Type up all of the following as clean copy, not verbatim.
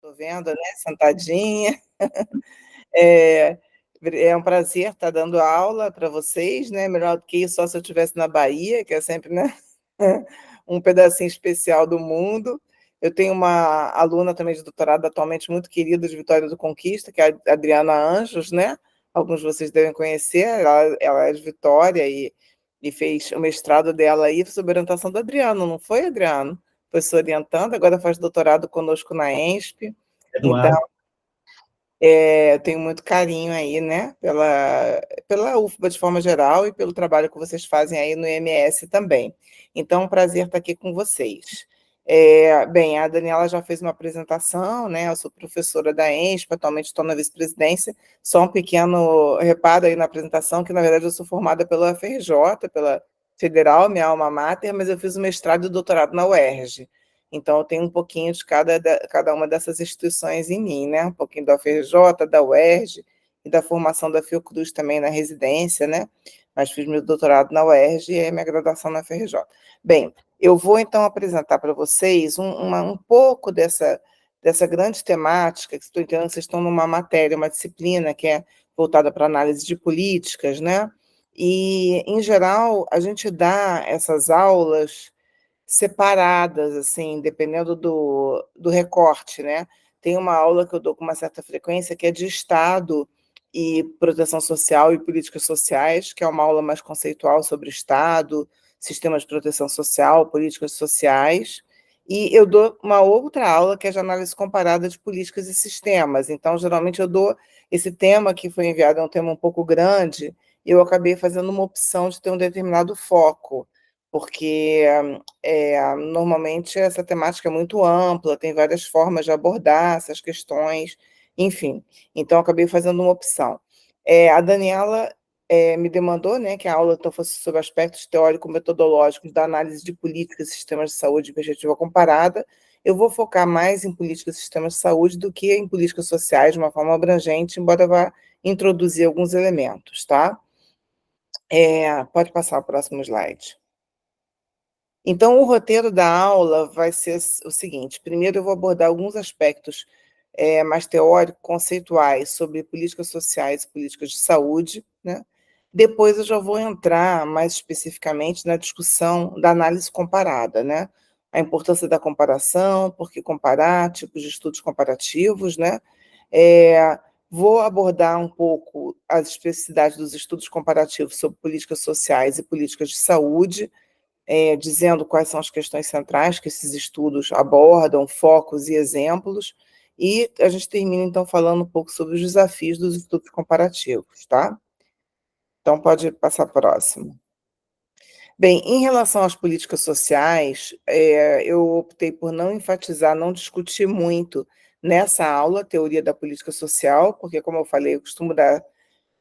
estou vendo, né, sentadinha. É, é um prazer estar dando aula para vocês, né? Melhor do que isso, só se eu estivesse na Bahia, que é sempre, né, um pedacinho especial do mundo. Eu tenho uma aluna também de doutorado atualmente muito querida de Vitória do Conquista, que é a Adriana Anjos, né? Alguns de vocês devem conhecer. Ela é de Vitória e fez o mestrado dela aí sob orientação do Adriano, não foi, Adriano? Foi se orientando, agora faz doutorado conosco na ENSP. Então, Eduardo. eu tenho muito carinho aí, né, pela UFBA de forma geral e pelo trabalho que vocês fazem aí no IMS também. Então, é um prazer estar aqui com vocês. Bem, a Daniela já fez uma apresentação, né, eu sou professora da ENSP, atualmente estou na vice-presidência, só um pequeno reparo aí na apresentação, que na verdade eu sou formada pela FRJ, pela Federal, minha alma mater, mas eu fiz o mestrado e o doutorado na UERJ. Então, eu tenho um pouquinho de cada uma dessas instituições em mim, né? Um pouquinho da UFRJ, da UERJ e da formação da Fiocruz também na residência, né? Mas fiz meu doutorado na UERJ e minha graduação na UFRJ. Bem, eu vou então apresentar para vocês um pouco dessa grande temática, que estou entendendo que vocês estão numa matéria, uma disciplina que é voltada para análise de políticas, né? E, em geral, a gente dá essas aulas separadas, assim, dependendo do recorte, né? Tem uma aula que eu dou com uma certa frequência que é de Estado e proteção social e políticas sociais, que é uma aula mais conceitual sobre Estado, sistema de proteção social, políticas sociais. E eu dou uma outra aula que é de análise comparada de políticas e sistemas. Então, geralmente, eu dou esse tema que foi enviado, é um tema um pouco grande, e eu acabei fazendo uma opção de ter um determinado foco, porque normalmente essa temática é muito ampla, tem várias formas de abordar essas questões, enfim. Então, acabei fazendo uma opção. A Daniela me demandou, né, que a aula então fosse sobre aspectos teórico-metodológicos da análise de políticas e sistemas de saúde em perspectiva comparada. Eu vou focar mais em políticas e sistemas de saúde do que em políticas sociais, de uma forma abrangente, embora eu vá introduzir alguns elementos, tá? Pode passar o próximo slide. Então, o roteiro da aula vai ser o seguinte: primeiro, eu vou abordar alguns aspectos mais teóricos, conceituais, sobre políticas sociais e políticas de saúde, né? Depois, eu já vou entrar mais especificamente na discussão da análise comparada, né? A importância da comparação, por que comparar, tipos de estudos comparativos, né? É, Vou abordar um pouco as especificidades dos estudos comparativos sobre políticas sociais e políticas de saúde, dizendo quais são as questões centrais que esses estudos abordam, focos e exemplos, e a gente termina, então, falando um pouco sobre os desafios dos estudos comparativos, tá? Então, pode passar próximo. Bem, em relação às políticas sociais, eu optei por não enfatizar, não discutir muito nessa aula, teoria da política social, porque, como eu falei, eu costumo dar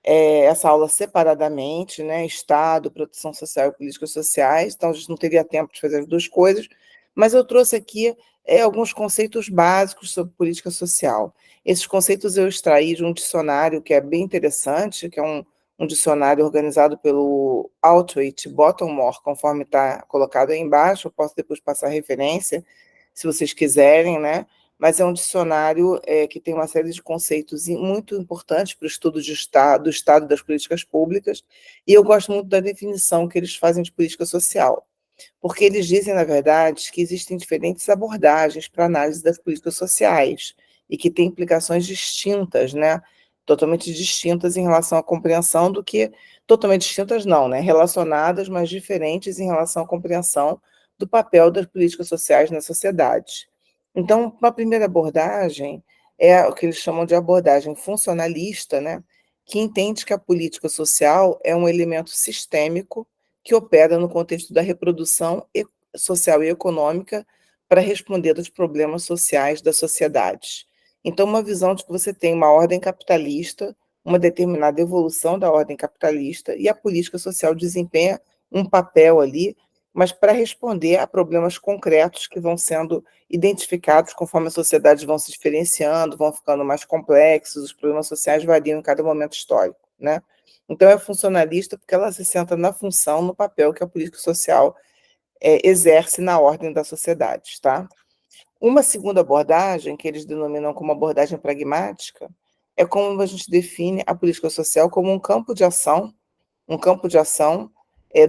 essa aula separadamente, né? Estado, proteção social e políticas sociais, então a gente não teria tempo de fazer as duas coisas, mas eu trouxe aqui alguns conceitos básicos sobre política social. Esses conceitos eu extraí de um dicionário que é bem interessante, que é um dicionário organizado pelo Outwit Bottomore, conforme está colocado aí embaixo, eu posso depois passar a referência, se vocês quiserem, né? Mas é um dicionário que tem uma série de conceitos muito importantes para o estudo do Estado das políticas públicas, e eu gosto muito da definição que eles fazem de política social, porque eles dizem, na verdade, que existem diferentes abordagens para análise das políticas sociais, e que têm implicações distintas, né? Totalmente distintas em relação à compreensão do que... Totalmente distintas não, né? Relacionadas, mas diferentes em relação à compreensão do papel das políticas sociais na sociedade. Então, uma primeira abordagem é o que eles chamam de abordagem funcionalista, né? Que entende que a política social é um elemento sistêmico que opera no contexto da reprodução social e econômica para responder aos problemas sociais da sociedade. Então, uma visão de que você tem uma ordem capitalista, uma determinada evolução da ordem capitalista, e a política social desempenha um papel ali, mas para responder a problemas concretos que vão sendo identificados conforme as sociedades vão se diferenciando, vão ficando mais complexos, os problemas sociais variam em cada momento histórico, né? Então, é funcionalista porque ela se centra na função, no papel que a política social exerce na ordem da sociedade, tá? Uma segunda abordagem, que eles denominam como abordagem pragmática, é como a gente define a política social como um campo de ação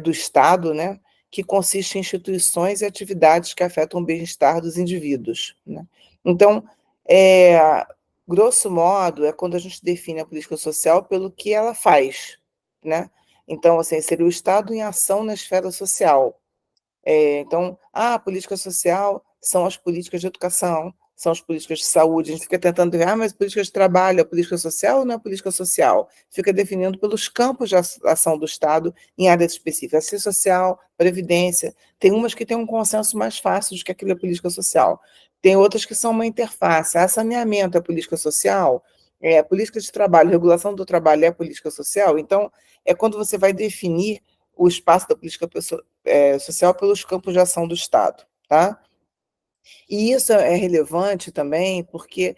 do Estado, né, que consiste em instituições e atividades que afetam o bem-estar dos indivíduos, né. Então, é, grosso modo, é quando a gente define a política social pelo que ela faz, né. Então, assim, seria o Estado em ação na esfera social. Então, a política social são as políticas de educação, são as políticas de saúde. A gente fica tentando ver, mas política de trabalho é política social ou não é política social? Fica definindo pelos campos de ação do Estado em áreas específicas, assistência social, previdência. Tem umas que têm um consenso mais fácil de que aquilo é política social. Tem outras que são uma interface. Saneamento é política social? Política de trabalho, regulação do trabalho é política social? Então, é quando você vai definir o espaço da política social pelos campos de ação do Estado, tá? E isso é relevante também porque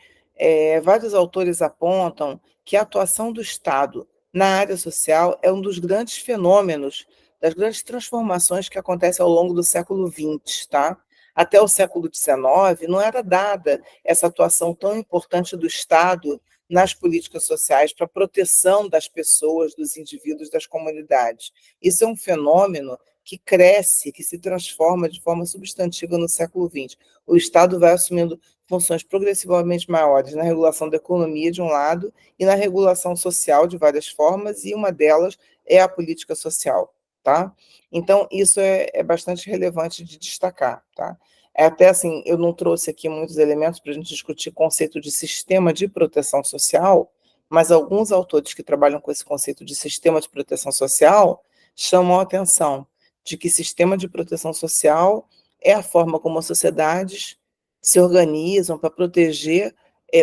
vários autores apontam que a atuação do Estado na área social é um dos grandes fenômenos, das grandes transformações que acontecem ao longo do século XX, tá? Até o século XIX não era dada essa atuação tão importante do Estado nas políticas sociais para a proteção das pessoas, dos indivíduos, das comunidades. Isso é um fenômeno que cresce, que se transforma de forma substantiva no século XX. O Estado vai assumindo funções progressivamente maiores na regulação da economia, de um lado, e na regulação social, de várias formas, e uma delas é a política social, tá? Então, isso é bastante relevante de destacar, tá? Até assim, eu não trouxe aqui muitos elementos para a gente discutir conceito de sistema de proteção social, mas alguns autores que trabalham com esse conceito de sistema de proteção social chamam a atenção de que sistema de proteção social é a forma como as sociedades se organizam para proteger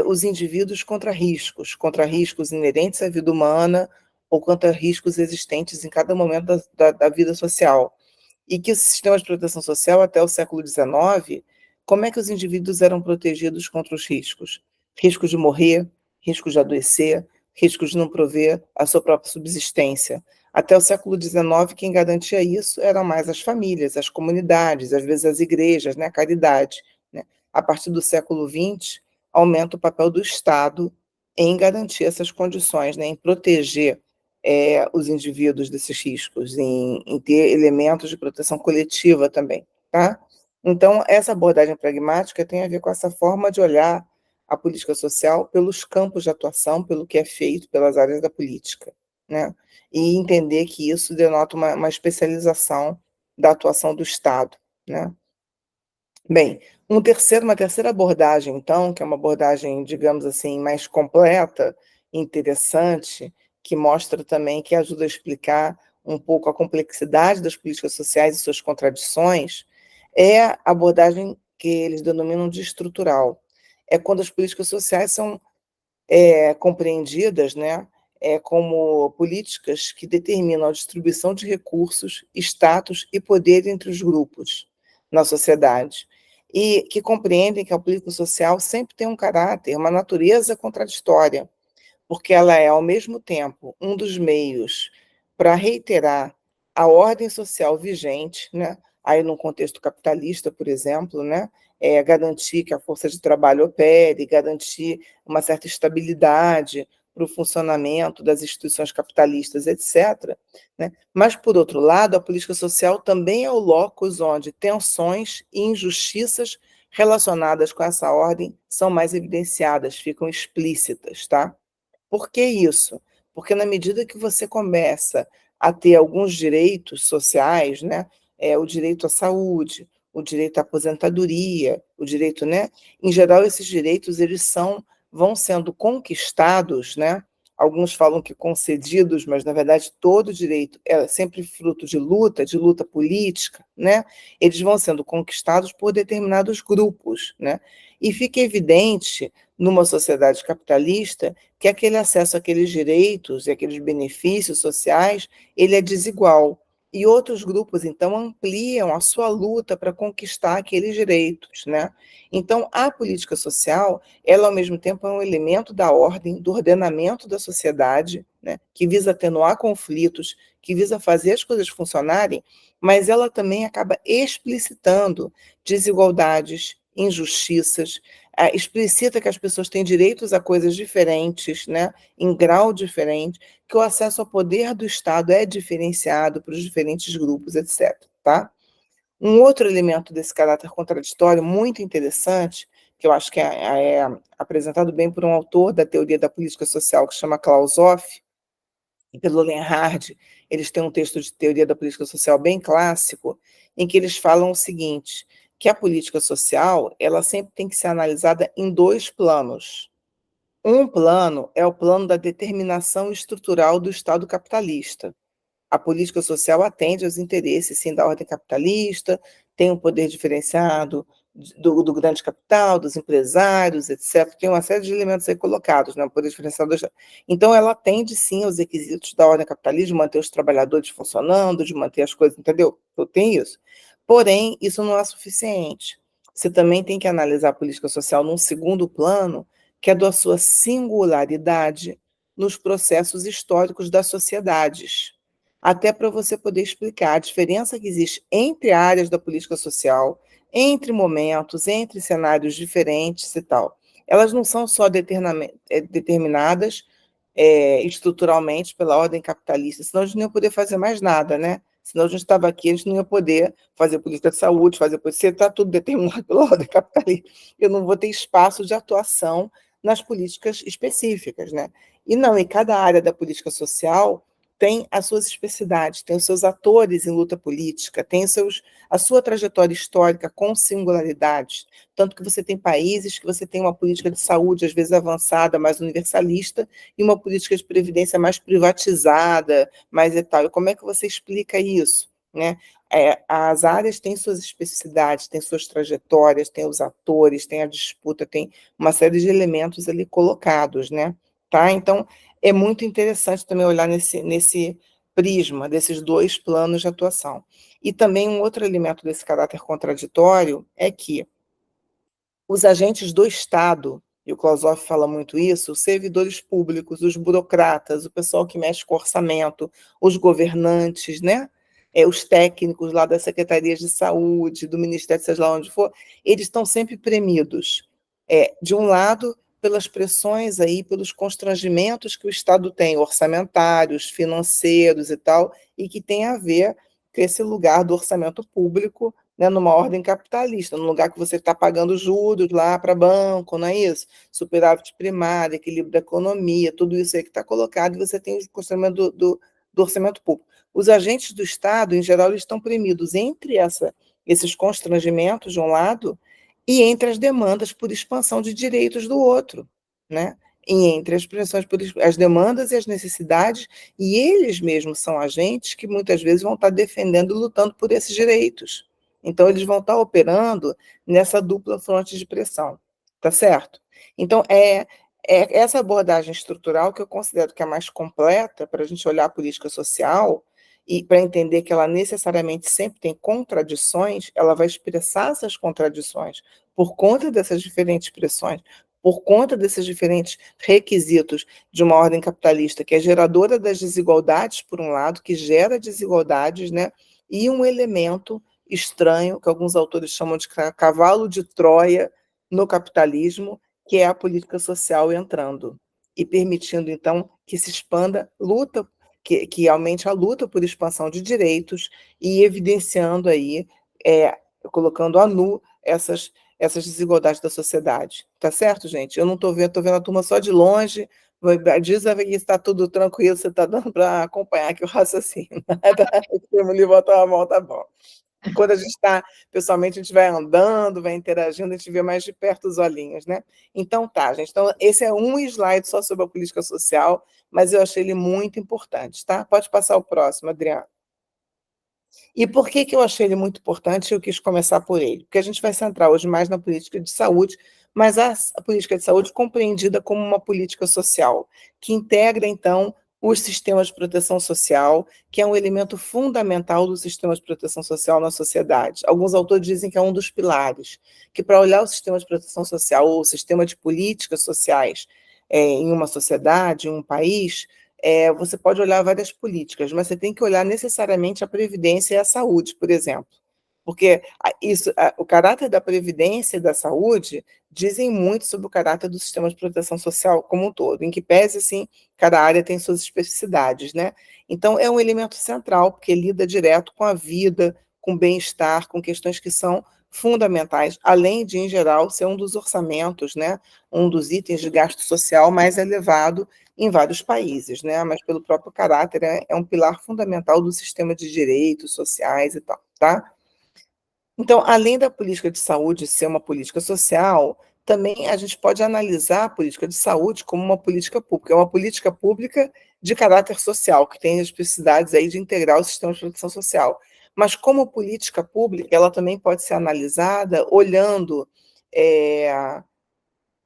os indivíduos contra riscos inerentes à vida humana ou contra riscos existentes em cada momento da vida social. E que o sistema de proteção social, até o século XIX, como é que os indivíduos eram protegidos contra os riscos? Risco de morrer, risco de adoecer, risco de não prover a sua própria subsistência. Até o século XIX, quem garantia isso eram mais as famílias, as comunidades, às vezes as igrejas, né, a caridade. Né? A partir do século XX, aumenta o papel do Estado em garantir essas condições, né, em proteger os indivíduos desses riscos, em ter elementos de proteção coletiva também, tá? Então, essa abordagem pragmática tem a ver com essa forma de olhar a política social pelos campos de atuação, pelo que é feito pelas áreas da política, né? E entender que isso denota uma especialização da atuação do Estado, né? Bem, uma terceira abordagem, então, que é uma abordagem, digamos assim, mais completa, interessante, que mostra também, que ajuda a explicar um pouco a complexidade das políticas sociais e suas contradições, é a abordagem que eles denominam de estrutural. É quando as políticas sociais são compreendidas, né, como políticas que determinam a distribuição de recursos, status e poder entre os grupos na sociedade, e que compreendem que a política social sempre tem um caráter, uma natureza contraditória, porque ela é, ao mesmo tempo, um dos meios para reiterar a ordem social vigente, né? Aí no contexto capitalista, por exemplo, né? Garantir que a força de trabalho opere, garantir uma certa estabilidade para o funcionamento das instituições capitalistas, etc. Né? Mas, por outro lado, a política social também é o locus onde tensões e injustiças relacionadas com essa ordem são mais evidenciadas, ficam explícitas, tá? Por que isso? Porque na medida que você começa a ter alguns direitos sociais, né, o direito à saúde, o direito à aposentadoria, o direito, né, em geral esses direitos vão sendo conquistados, né, alguns falam que concedidos, mas na verdade todo direito é sempre fruto de luta política, né, eles vão sendo conquistados por determinados grupos, né, e fica evidente numa sociedade capitalista que aquele acesso àqueles direitos e aqueles benefícios sociais, ele é desigual. E outros grupos, então, ampliam a sua luta para conquistar aqueles direitos, né? Então, a política social, ela, ao mesmo tempo, é um elemento da ordem, do ordenamento da sociedade, né? Que visa atenuar conflitos, que visa fazer as coisas funcionarem, mas ela também acaba explicitando desigualdades, injustiças, explicita que as pessoas têm direitos a coisas diferentes, né, em grau diferente, que o acesso ao poder do Estado é diferenciado para os diferentes grupos, etc. Tá? Um outro elemento desse caráter contraditório muito interessante, que eu acho que é apresentado bem por um autor da teoria da política social que chama Klaus Hoff, e pelo Lenhard, eles têm um texto de teoria da política social bem clássico, em que eles falam o seguinte, que a política social, ela sempre tem que ser analisada em dois planos. Um plano é o plano da determinação estrutural do Estado capitalista. A política social atende aos interesses, sim, da ordem capitalista, tem um poder diferenciado do grande capital, dos empresários, etc. Tem uma série de elementos aí colocados, né? O poder diferenciado. Então, ela atende, sim, aos requisitos da ordem capitalista, de manter os trabalhadores funcionando, de manter as coisas, entendeu? Então, tem isso. Porém, isso não é suficiente. Você também tem que analisar a política social num segundo plano, que é da sua singularidade nos processos históricos das sociedades, até para você poder explicar a diferença que existe entre áreas da política social, entre momentos, entre cenários diferentes e tal. Elas não são só determinadas estruturalmente pela ordem capitalista, senão a gente não ia poder fazer mais nada, né? Senão a gente estava aqui, a gente não ia poder fazer política de saúde, fazer política, está tudo determinado pela ordem capitalista. Eu não vou ter espaço de atuação nas políticas específicas, né? E não, em cada área da política social tem as suas especificidades, tem os seus atores em luta política, tem a sua trajetória histórica com singularidades, tanto que você tem países que você tem uma política de saúde, às vezes avançada, mais universalista, e uma política de previdência mais privatizada, mais e tal. E como é que você explica isso? Né? As áreas têm suas especificidades, têm suas trajetórias, têm os atores, tem a disputa, tem uma série de elementos ali colocados, né? Tá? Então, é muito interessante também olhar nesse prisma, desses dois planos de atuação. E também um outro elemento desse caráter contraditório é que os agentes do Estado, e o Clausewitz fala muito isso, os servidores públicos, os burocratas, o pessoal que mexe com orçamento, os governantes, né? Os técnicos lá das secretarias de saúde, do Ministério, seja lá onde for, eles estão sempre premidos. De um lado, pelas pressões aí, pelos constrangimentos que o Estado tem, orçamentários, financeiros e tal, e que tem a ver com esse lugar do orçamento público, né, numa ordem capitalista, num lugar que você está pagando juros lá para banco, não é isso? Superávit primário, equilíbrio da economia, tudo isso aí que está colocado, e você tem o constrangamento do orçamento público. Os agentes do Estado, em geral, eles estão premidos entre esses constrangimentos, de um lado, e entre as demandas por expansão de direitos do outro, né? E entre as pressões por as demandas e as necessidades, e eles mesmos são agentes que muitas vezes vão estar defendendo e lutando por esses direitos. Então, eles vão estar operando nessa dupla fronte de pressão, tá certo? Então, essa abordagem estrutural que eu considero que é mais completa para a gente olhar a política social e para entender que ela necessariamente sempre tem contradições, ela vai expressar essas contradições por conta dessas diferentes pressões, por conta desses diferentes requisitos de uma ordem capitalista que é geradora das desigualdades, por um lado, que gera desigualdades, né? E um elemento estranho, que alguns autores chamam de cavalo de Troia no capitalismo, que é a política social entrando e permitindo, então, que se expanda luta, que aumente a luta por expansão de direitos e evidenciando aí, colocando a nu essas desigualdades da sociedade. Tá certo, gente? Eu não estou vendo, estou vendo a turma só de longe. Diz aí que está tudo tranquilo, você está dando para acompanhar aqui o raciocínio. O livro botou a mão, tá bom. Quando a gente está, pessoalmente, a gente vai andando, vai interagindo, a gente vê mais de perto os olhinhos, né? Então tá, gente. Então, esse é um slide só sobre a política social, mas eu achei ele muito importante, tá? Pode passar o próximo, Adriana. E por que eu achei ele muito importante e eu quis começar por ele? Porque a gente vai centrar hoje mais na política de saúde, mas a política de saúde compreendida como uma política social, que integra, então, os sistemas de proteção social, que é um elemento fundamental do sistema de proteção social na sociedade. Alguns autores dizem que é um dos pilares, que para olhar o sistema de proteção social ou o sistema de políticas sociais em uma sociedade, em um país, você pode olhar várias políticas, mas você tem que olhar necessariamente a previdência e a saúde, por exemplo. porque o caráter da previdência e da saúde dizem muito sobre o caráter do sistema de proteção social como um todo, em que pese, assim, cada área tem suas especificidades, né? Então, é um elemento central, porque lida direto com a vida, com o bem-estar, com questões que são fundamentais, além de, em geral, ser um dos orçamentos, né, um dos itens de gasto social mais elevado em vários países, né, mas pelo próprio caráter é um pilar fundamental do sistema de direitos sociais e tal, tá? Então, além da política de saúde ser uma política social, também a gente pode analisar a política de saúde como uma política pública. É uma política pública de caráter social, que tem as necessidades aí de integrar o sistema de proteção social. Mas como política pública, ela também pode ser analisada olhando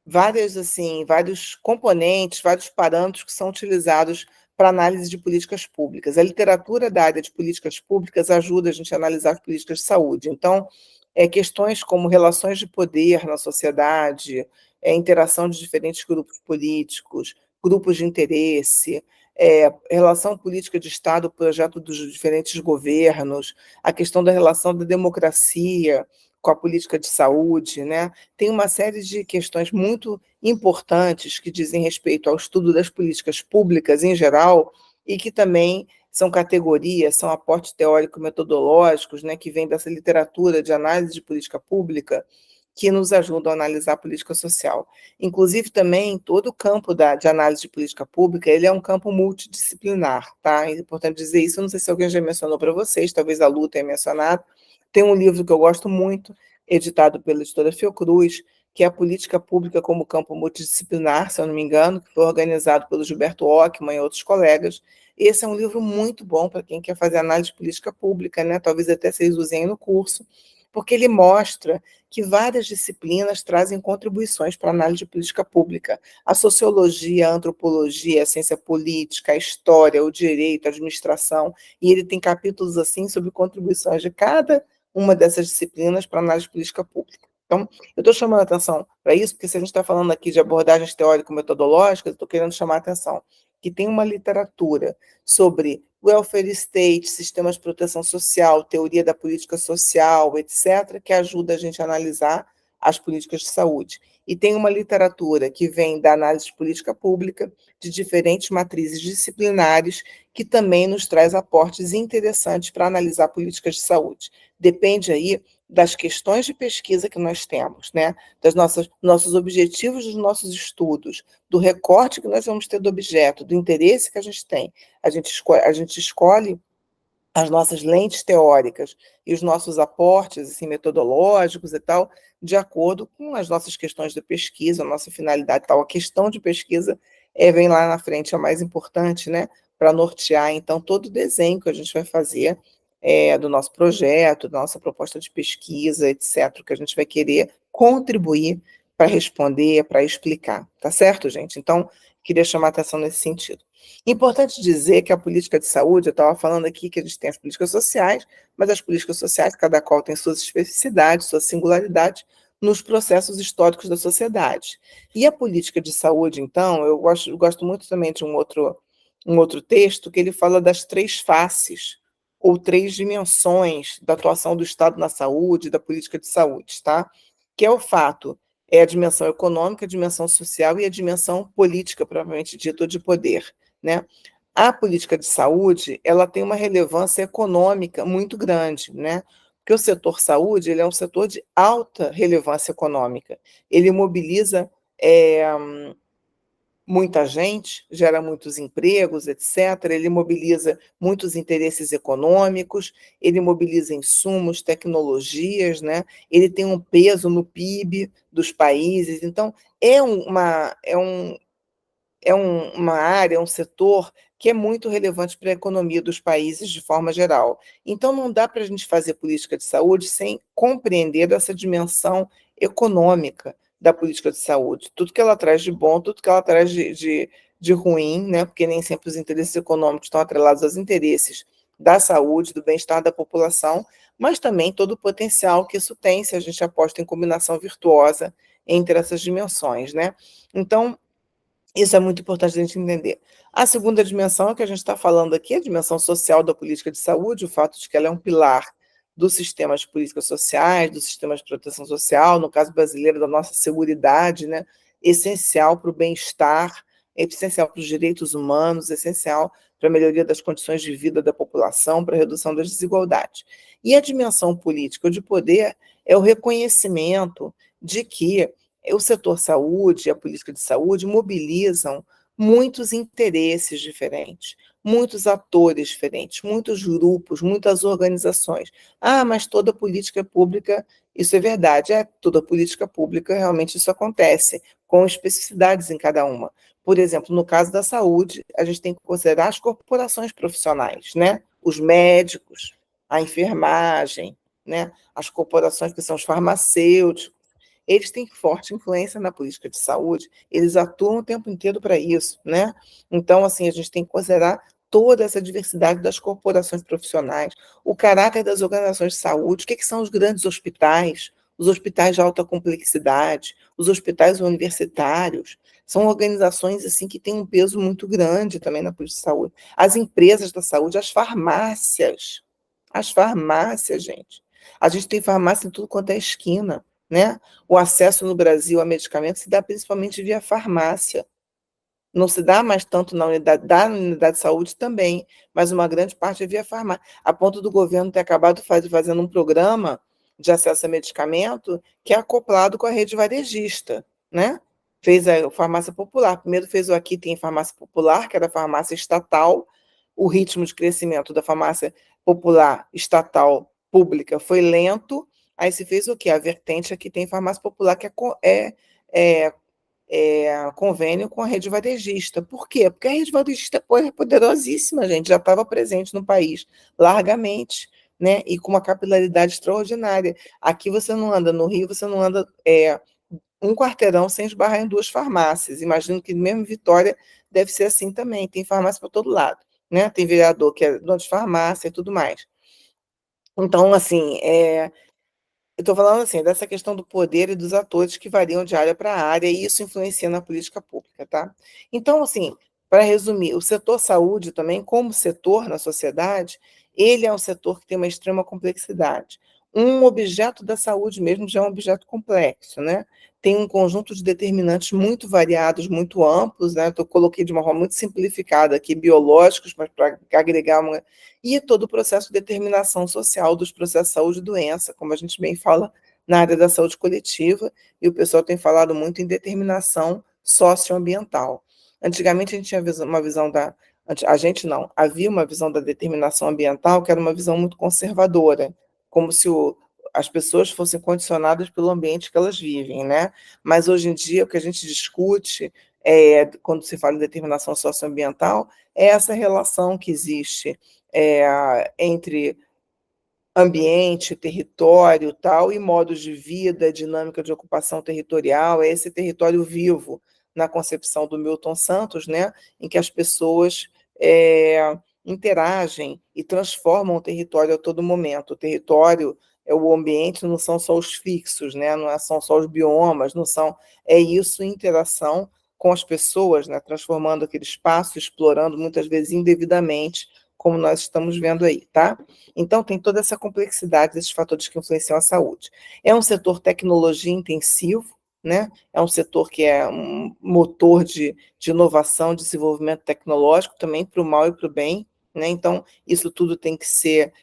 várias, assim, vários componentes, vários parâmetros que são utilizados para análise de políticas públicas. A literatura da área de políticas públicas ajuda a gente a analisar as políticas de saúde. Então, questões como relações de poder na sociedade, interação de diferentes grupos políticos, grupos de interesse, relação política de Estado, projeto dos diferentes governos, a questão da relação da democracia com a política de saúde, né? Tem uma série de questões muito importantes que dizem respeito ao estudo das políticas públicas em geral e que também são categorias, são aportes teórico-metodológicos, né, que vêm dessa literatura de análise de política pública que nos ajudam a analisar a política social. Inclusive, também, todo o campo de análise de política pública, ele é um campo multidisciplinar, tá? É importante dizer isso, eu não sei se alguém já mencionou para vocês, talvez a Lu tenha mencionado. Tem um livro que eu gosto muito, editado pela editora Fiocruz, que é a Política Pública como Campo Multidisciplinar, se eu não me engano, que foi organizado pelo Gilberto Ockmann e outros colegas. Esse é um livro muito bom para quem quer fazer análise de política pública, né? Talvez até vocês usem no curso, porque ele mostra que várias disciplinas trazem contribuições para a análise de política pública. A sociologia, a antropologia, a ciência política, a história, o direito, a administração, e ele tem capítulos assim sobre contribuições de cada uma dessas disciplinas para a análise de política pública. Então, eu estou chamando a atenção para isso, porque se a gente está falando aqui de abordagens teórico-metodológicas, eu estou querendo chamar a atenção que tem uma literatura sobre welfare state, sistemas de proteção social, teoria da política social, etc., que ajuda a gente a analisar as políticas de saúde. E tem uma literatura que vem da análise de política pública, de diferentes matrizes disciplinares, que também nos traz aportes interessantes para analisar políticas de saúde. Depende aí das questões de pesquisa que nós temos, né? Nossos objetivos dos nossos estudos, do recorte que nós vamos ter do objeto, do interesse que a gente tem. A gente escolhe as nossas lentes teóricas e os nossos aportes assim, metodológicos e tal, de acordo com as nossas questões de pesquisa, a nossa finalidade e tal. A questão de pesquisa vem lá na frente, é a mais importante, né? Para nortear, então, todo o desenho que a gente vai fazer do nosso projeto, da nossa proposta de pesquisa, etc., que a gente vai querer contribuir para responder, para explicar. Tá certo, gente? Então, queria chamar a atenção nesse sentido. Importante dizer que a política de saúde, eu estava falando aqui que a gente tem as políticas sociais, mas as políticas sociais, cada qual tem suas especificidades, suas singularidades nos processos históricos da sociedade. E a política de saúde, então, eu gosto muito também de um outro texto que ele fala das três faces ou três dimensões da atuação do Estado na saúde, da política de saúde, tá? Que é o fato, é a dimensão econômica, a dimensão social e a dimensão política, propriamente dita, ou de poder, né? A política de saúde, ela tem uma relevância econômica muito grande, né? Porque o setor saúde, ele é um setor de alta relevância econômica. Ele mobiliza muita gente, gera muitos empregos, etc. Ele mobiliza muitos interesses econômicos, ele mobiliza insumos, tecnologias, né? Ele tem um peso no PIB dos países. Então, uma área, um setor que é muito relevante para a economia dos países de forma geral. Então, não dá para a gente fazer política de saúde sem compreender essa dimensão econômica da política de saúde. Tudo que ela traz de bom, tudo que ela traz de ruim, né? Porque nem sempre os interesses econômicos estão atrelados aos interesses da saúde, do bem-estar da população, mas também todo o potencial que isso tem se a gente aposta em combinação virtuosa entre essas dimensões, né? Então, isso é muito importante a gente entender. A segunda dimensão que a gente está falando aqui, a dimensão social da política de saúde, o fato de que ela é um pilar dos sistemas de políticas sociais, dos sistemas de proteção social, no caso brasileiro, da nossa seguridade, né? Essencial para o bem-estar, essencial para os direitos humanos, essencial para a melhoria das condições de vida da população, para a redução das desigualdades. E a dimensão política ou de poder é o reconhecimento de que o setor saúde e a política de saúde mobilizam muitos interesses diferentes, muitos atores diferentes, muitos grupos, muitas organizações. Ah, mas toda política pública, isso é verdade, toda política pública realmente isso acontece, com especificidades em cada uma. Por exemplo, no caso da saúde, a gente tem que considerar as corporações profissionais, né? Os médicos, a enfermagem, né? As corporações que são os farmacêuticos, eles têm forte influência na política de saúde, eles atuam o tempo inteiro para isso, né? Então, assim, a gente tem que considerar toda essa diversidade das corporações profissionais, o caráter das organizações de saúde, o que são os grandes hospitais, os hospitais de alta complexidade, os hospitais universitários, são organizações assim que têm um peso muito grande também na política de saúde. As empresas da saúde, as farmácias, gente. A gente tem farmácia em tudo quanto é esquina, né? O acesso no Brasil a medicamentos se dá principalmente via farmácia. Não se dá mais tanto na unidade de saúde também, mas uma grande parte é via farmácia. A ponto do governo ter acabado fazendo um programa de acesso a medicamento que é acoplado com a rede varejista, né? Fez a farmácia popular. Primeiro fez o Aqui Tem Farmácia Popular, que era a farmácia estatal. O ritmo de crescimento da farmácia popular, estatal, pública, foi lento. Aí se fez o quê? A vertente Aqui Tem Farmácia Popular, que é convênio com a rede varejista. Por quê? Porque a rede varejista é poderosíssima, gente, já estava presente no país largamente, né? E com uma capilaridade extraordinária. Aqui você não anda, no Rio você não anda um quarteirão sem esbarrar em duas farmácias. Imagino que mesmo em Vitória deve ser assim também, tem farmácia para todo lado, né? Tem vereador que é dono de farmácia e tudo mais. Então, assim, eu estou falando assim, dessa questão do poder e dos atores que variam de área para área, e isso influencia na política pública, tá? Então, assim, para resumir, o setor saúde também, como setor na sociedade, ele é um setor que tem uma extrema complexidade. Um objeto da saúde mesmo já é um objeto complexo, né? Tem um conjunto de determinantes muito variados, muito amplos, né? Eu coloquei de uma forma muito simplificada aqui, biológicos, mas para agregar uma e todo o processo de determinação social dos processos de saúde e doença, como a gente bem fala na área da saúde coletiva, e o pessoal tem falado muito em determinação socioambiental. Antigamente a gente tinha uma visão a gente não, havia uma visão da determinação ambiental que era uma visão muito conservadora, como se as pessoas fossem condicionadas pelo ambiente que elas vivem, né? Mas hoje em dia o que a gente discute quando se fala em determinação socioambiental é essa relação que existe entre ambiente, território, tal, e modos de vida, dinâmica de ocupação territorial, é esse território vivo na concepção do Milton Santos, né, em que as pessoas interagem e transformam o território a todo momento. O território o ambiente, não são só os fixos, né, não são só os biomas, não são, é isso, interação com as pessoas, né, transformando aquele espaço, explorando muitas vezes indevidamente, como nós estamos vendo aí, tá? Então, tem toda essa complexidade desses fatores que influenciam a saúde. É um setor tecnologia intensivo, né? É um setor que é um motor de inovação, de desenvolvimento tecnológico, também para o mal e para o bem, né? Então, isso tudo tem que ser,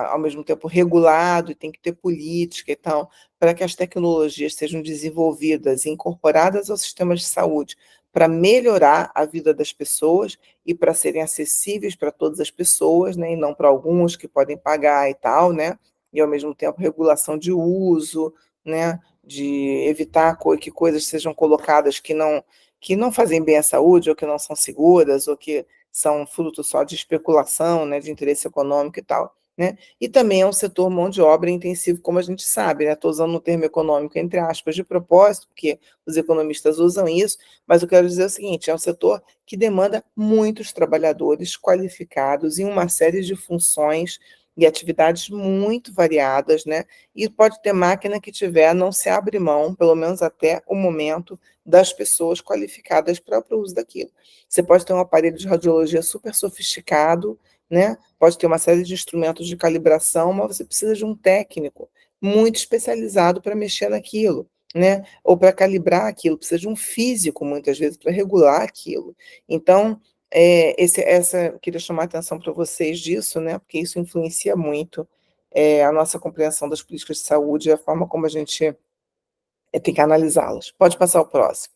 ao mesmo tempo, regulado e tem que ter política e tal, para que as tecnologias sejam desenvolvidas e incorporadas aos sistemas de saúde, para melhorar a vida das pessoas e para serem acessíveis para todas as pessoas, né, e não para alguns que podem pagar e tal, né, e ao mesmo tempo regulação de uso, né, de evitar que coisas sejam colocadas que não fazem bem à saúde, ou que não são seguras, ou que são fruto só de especulação, né, de interesse econômico e tal. Né? E também é um setor mão de obra intensivo, como a gente sabe, né? Estou usando o termo econômico entre aspas de propósito, porque os economistas usam isso, mas eu quero dizer o seguinte: é um setor que demanda muitos trabalhadores qualificados em uma série de funções e atividades muito variadas, né? E pode ter máquina que tiver, não se abre mão, pelo menos até o momento, das pessoas qualificadas para o uso daquilo. Você pode ter um aparelho de radiologia super sofisticado, né? Pode ter uma série de instrumentos de calibração, mas você precisa de um técnico muito especializado para mexer naquilo, né? Ou para calibrar aquilo, precisa de um físico, muitas vezes, para regular aquilo. Então, eu queria chamar a atenção para vocês disso, né? Porque isso influencia muito a nossa compreensão das políticas de saúde e a forma como a gente tem que analisá-las. Pode passar o próximo.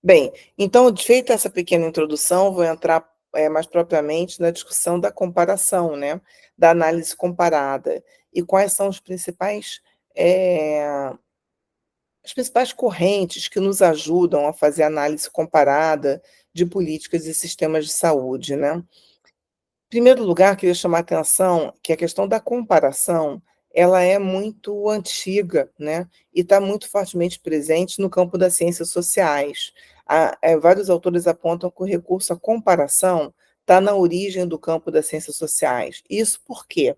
Bem, então, feita essa pequena introdução, vou entrar mais propriamente na discussão da comparação, né? Da análise comparada. E quais são eh, as principais correntes que nos ajudam a fazer análise comparada de políticas e sistemas de saúde, né? Em primeiro lugar, queria chamar a atenção que a questão da comparação, ela é muito antiga, né, e está muito fortemente presente no campo das ciências sociais. Vários autores apontam que o recurso à comparação está na origem do campo das ciências sociais. Isso por quê?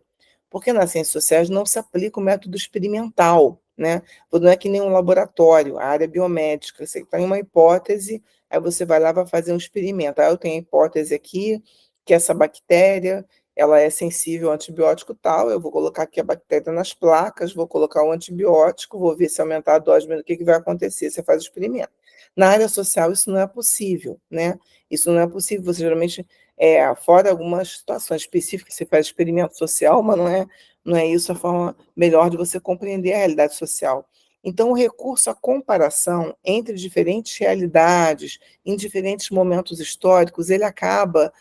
Porque nas ciências sociais não se aplica o método experimental, né? Não é que nem um laboratório, a área biomédica. Você tem uma hipótese, aí você vai lá e vai fazer um experimento. Eu tenho a hipótese aqui, que essa bactéria ela é sensível ao antibiótico tal, eu vou colocar aqui a bactéria nas placas, vou colocar o antibiótico, vou ver se aumentar a dose, o que vai acontecer, você faz o experimento. Na área social isso não é possível, né? Isso não é possível, você geralmente, fora algumas situações específicas, você faz experimento social, mas não é isso a forma melhor de você compreender a realidade social. Então, o recurso à comparação entre diferentes realidades, em diferentes momentos históricos, ele acaba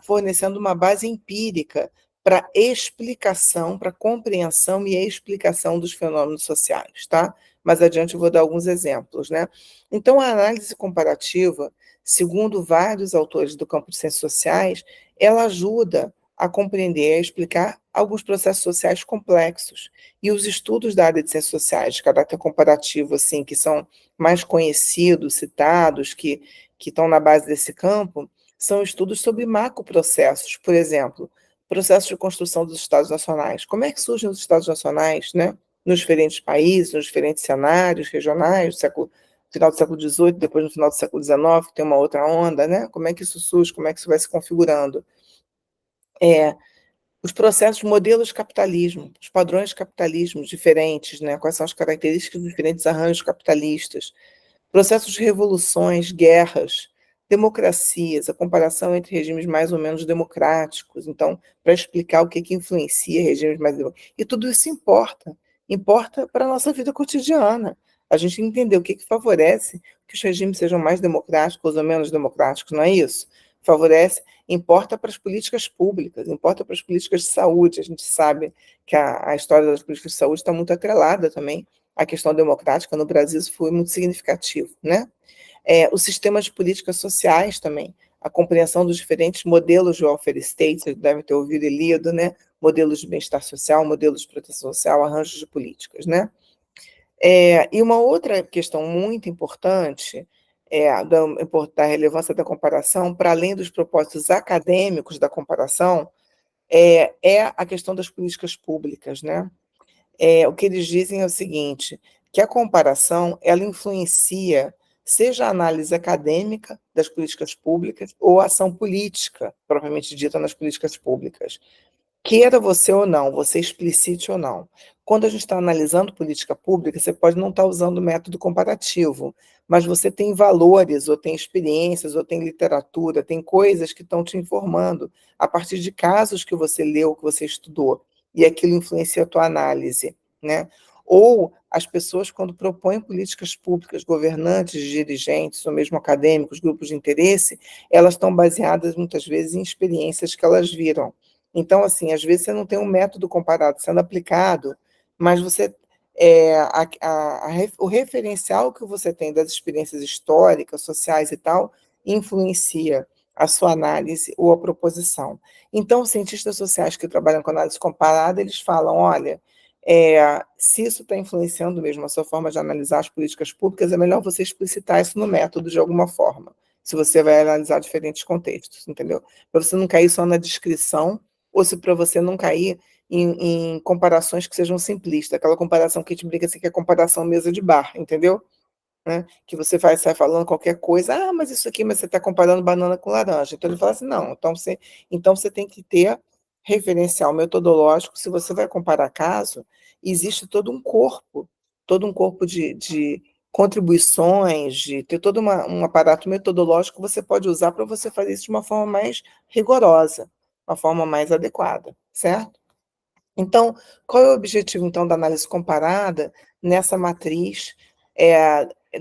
fornecendo uma base empírica para explicação, para compreensão e explicação dos fenômenos sociais, tá? Mais adiante eu vou dar alguns exemplos, né? Então, a análise comparativa, segundo vários autores do campo de ciências sociais, ela ajuda a compreender e a explicar alguns processos sociais complexos. E os estudos da área de ciências sociais, de caráter comparativo, assim, que são mais conhecidos, citados, que estão na base desse campo, são estudos sobre macroprocessos, por exemplo, processos de construção dos Estados nacionais. Como é que surgem os Estados nacionais, né? Nos diferentes países, nos diferentes cenários regionais, final do século XVIII, depois no final do século XIX, tem uma outra onda, né? Como é que isso surge, como é que isso vai se configurando? É, os processos, modelos de capitalismo, os padrões de capitalismo diferentes, né? Quais são as características dos diferentes arranjos capitalistas, processos de revoluções, guerras, democracias, a comparação entre regimes mais ou menos democráticos, então, para explicar o que influencia regimes mais democráticos. E tudo isso importa para a nossa vida cotidiana. A gente entender o que favorece que os regimes sejam mais democráticos ou menos democráticos, não é isso? Favorece, importa para as políticas públicas, importa para as políticas de saúde. A gente sabe que a história das políticas de saúde está muito atrelada também à questão democrática. No Brasil isso foi muito significativo, né? Os sistemas de políticas sociais também, a compreensão dos diferentes modelos de welfare state, vocês devem ter ouvido e lido, né? Modelos de bem-estar social, modelos de proteção social, arranjos de políticas, né? E uma outra questão muito importante da relevância da comparação, para além dos propósitos acadêmicos da comparação, é a questão das políticas públicas, né? O que eles dizem é o seguinte, que a comparação, ela influencia, seja a análise acadêmica das políticas públicas ou a ação política, propriamente dita, nas políticas públicas. Queira você ou não, você explicite ou não. Quando a gente está analisando política pública, você pode não estar usando o método comparativo, mas você tem valores, ou tem experiências, ou tem literatura, tem coisas que estão te informando a partir de casos que você leu, que você estudou, e aquilo influencia a tua análise, né? Ou as pessoas, quando propõem políticas públicas, governantes, dirigentes, ou mesmo acadêmicos, grupos de interesse, elas estão baseadas muitas vezes em experiências que elas viram. Então, assim, às vezes você não tem um método comparado sendo aplicado, mas você o referencial que você tem das experiências históricas, sociais e tal, influencia a sua análise ou a proposição. Então, os cientistas sociais que trabalham com análise comparada, eles falam, olha, se isso está influenciando mesmo a sua forma de analisar as políticas públicas, é melhor você explicitar isso no método de alguma forma, se você vai analisar diferentes contextos, entendeu? Para você não cair só na descrição, ou se para você não cair em comparações que sejam simplistas, aquela comparação que a gente brinca assim, que é comparação mesa de bar, entendeu? né, que você vai sair falando qualquer coisa: "Ah, mas isso aqui, mas você está comparando banana com laranja". Então ele fala assim: "Não, então você tem que ter referencial metodológico, se você vai comparar caso, existe todo um corpo de contribuições, de ter todo um aparato metodológico que você pode usar para você fazer isso de uma forma mais rigorosa, uma forma mais adequada, certo?". Então, qual é o objetivo, então, da análise comparada nessa matriz,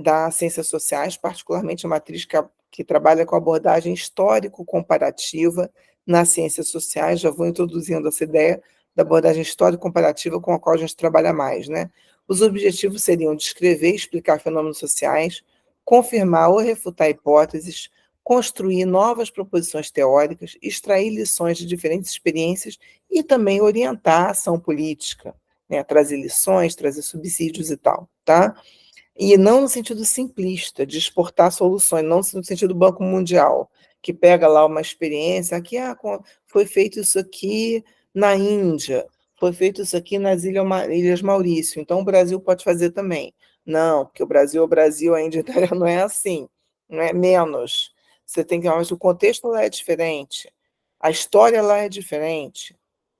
das ciências sociais, particularmente a matriz que trabalha com abordagem histórico-comparativa nas ciências sociais? Já vou introduzindo essa ideia da abordagem histórico-comparativa com a qual a gente trabalha mais, né. Os objetivos seriam descrever e explicar fenômenos sociais, confirmar ou refutar hipóteses, construir novas proposições teóricas, extrair lições de diferentes experiências e também orientar a ação política, né, trazer lições, trazer subsídios e tal, tá? E não no sentido simplista, de exportar soluções, não no sentido Banco Mundial, que pega lá uma experiência, aqui foi feito isso aqui na Índia, foi feito isso aqui nas Ilhas Maurício, então o Brasil pode fazer também. Não, porque o Brasil, a Índia italiana não é assim, não é menos. Você tem que, mas o contexto lá é diferente, a história lá é diferente,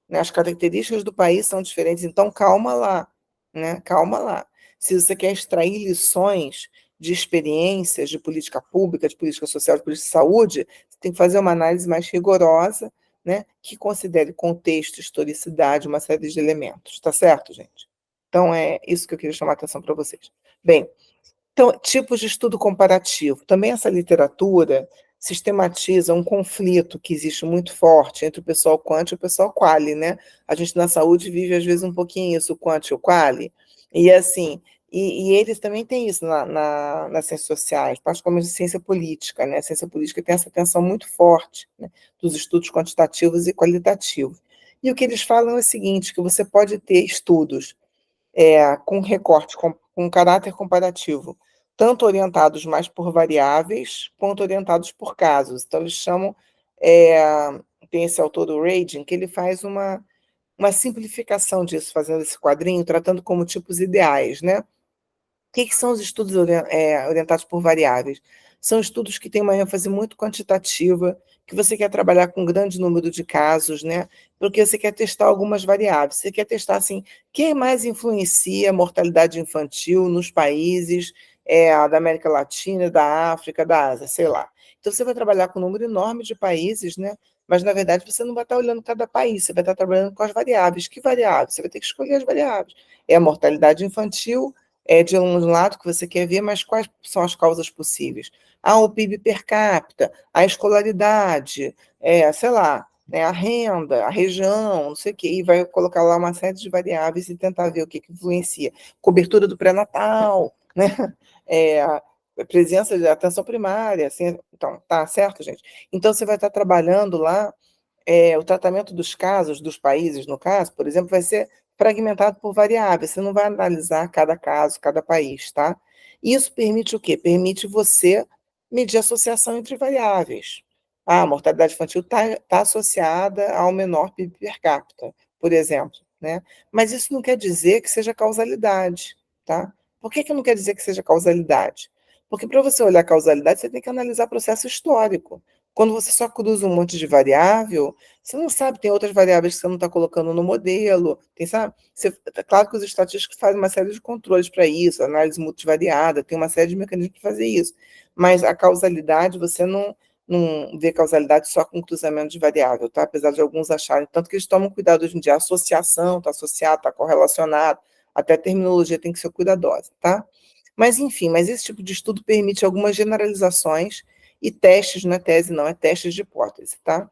né? As características do país são diferentes, então calma lá, né? Calma lá. Se você quer extrair lições de experiências de política pública, de política social, de política de saúde, você tem que fazer uma análise mais rigorosa, né? Que considere contexto, historicidade, uma série de elementos, tá certo, gente? Então é isso que eu queria chamar a atenção para vocês. Bem, então, tipos de estudo comparativo. Também essa literatura sistematiza um conflito que existe muito forte entre o pessoal quant e o pessoal quali, né? A gente na saúde vive às vezes um pouquinho isso, o quant e o quali, e assim, e eles também têm isso nas ciências sociais, particularmente na ciência política, né? A ciência política tem essa tensão muito forte, né, dos estudos quantitativos e qualitativos. E o que eles falam é o seguinte, que você pode ter estudos com recorte, com caráter comparativo, tanto orientados mais por variáveis, quanto orientados por casos. Então, eles chamam, é, tem esse autor, o Radin, que ele faz uma simplificação disso, fazendo esse quadrinho, tratando como tipos ideais, né? Que são os estudos orientados por variáveis? São estudos que têm uma ênfase muito quantitativa, que você quer trabalhar com um grande número de casos, né? Porque você quer testar algumas variáveis. Você quer testar assim, quem mais influencia a mortalidade infantil nos países da América Latina, da África, da Ásia, sei lá. Então você vai trabalhar com um número enorme de países, né? Mas na verdade você não vai estar olhando cada país, você vai estar trabalhando com as variáveis. Que variáveis? Você vai ter que escolher as variáveis. É a mortalidade infantil, de um lado que você quer ver, mas quais são as causas possíveis? Ah, o PIB per capita, a escolaridade, sei lá, né, a renda, a região, não sei o quê, e vai colocar lá uma série de variáveis e tentar ver o que influencia. Cobertura do pré-natal, né? A presença de atenção primária, assim, então, tá certo, gente? Então, você vai estar trabalhando lá o tratamento dos casos, dos países, no caso, por exemplo, vai ser fragmentado por variáveis, você não vai analisar cada caso, cada país, tá? Isso permite o quê? Permite você medir a associação entre variáveis. Ah, a mortalidade infantil está associada ao menor PIB per capita, por exemplo, né? Mas isso não quer dizer que seja causalidade, tá? Por que não quer dizer que seja causalidade? Porque para você olhar causalidade, você tem que analisar processo histórico. Quando você só cruza um monte de variável, você não sabe, tem outras variáveis que você não está colocando no modelo, tem, sabe? É claro que os estatísticos fazem uma série de controles para isso, análise multivariada, tem uma série de mecanismos para fazer isso, mas a causalidade, você não vê causalidade só com cruzamento de variável, tá? Apesar de alguns acharem, tanto que eles tomam cuidado hoje em dia, a associação está associada, está correlacionado, até a terminologia tem que ser cuidadosa, tá? Mas, enfim, mas esse tipo de estudo permite algumas generalizações e testes, não é tese, não, é testes de hipótese, tá?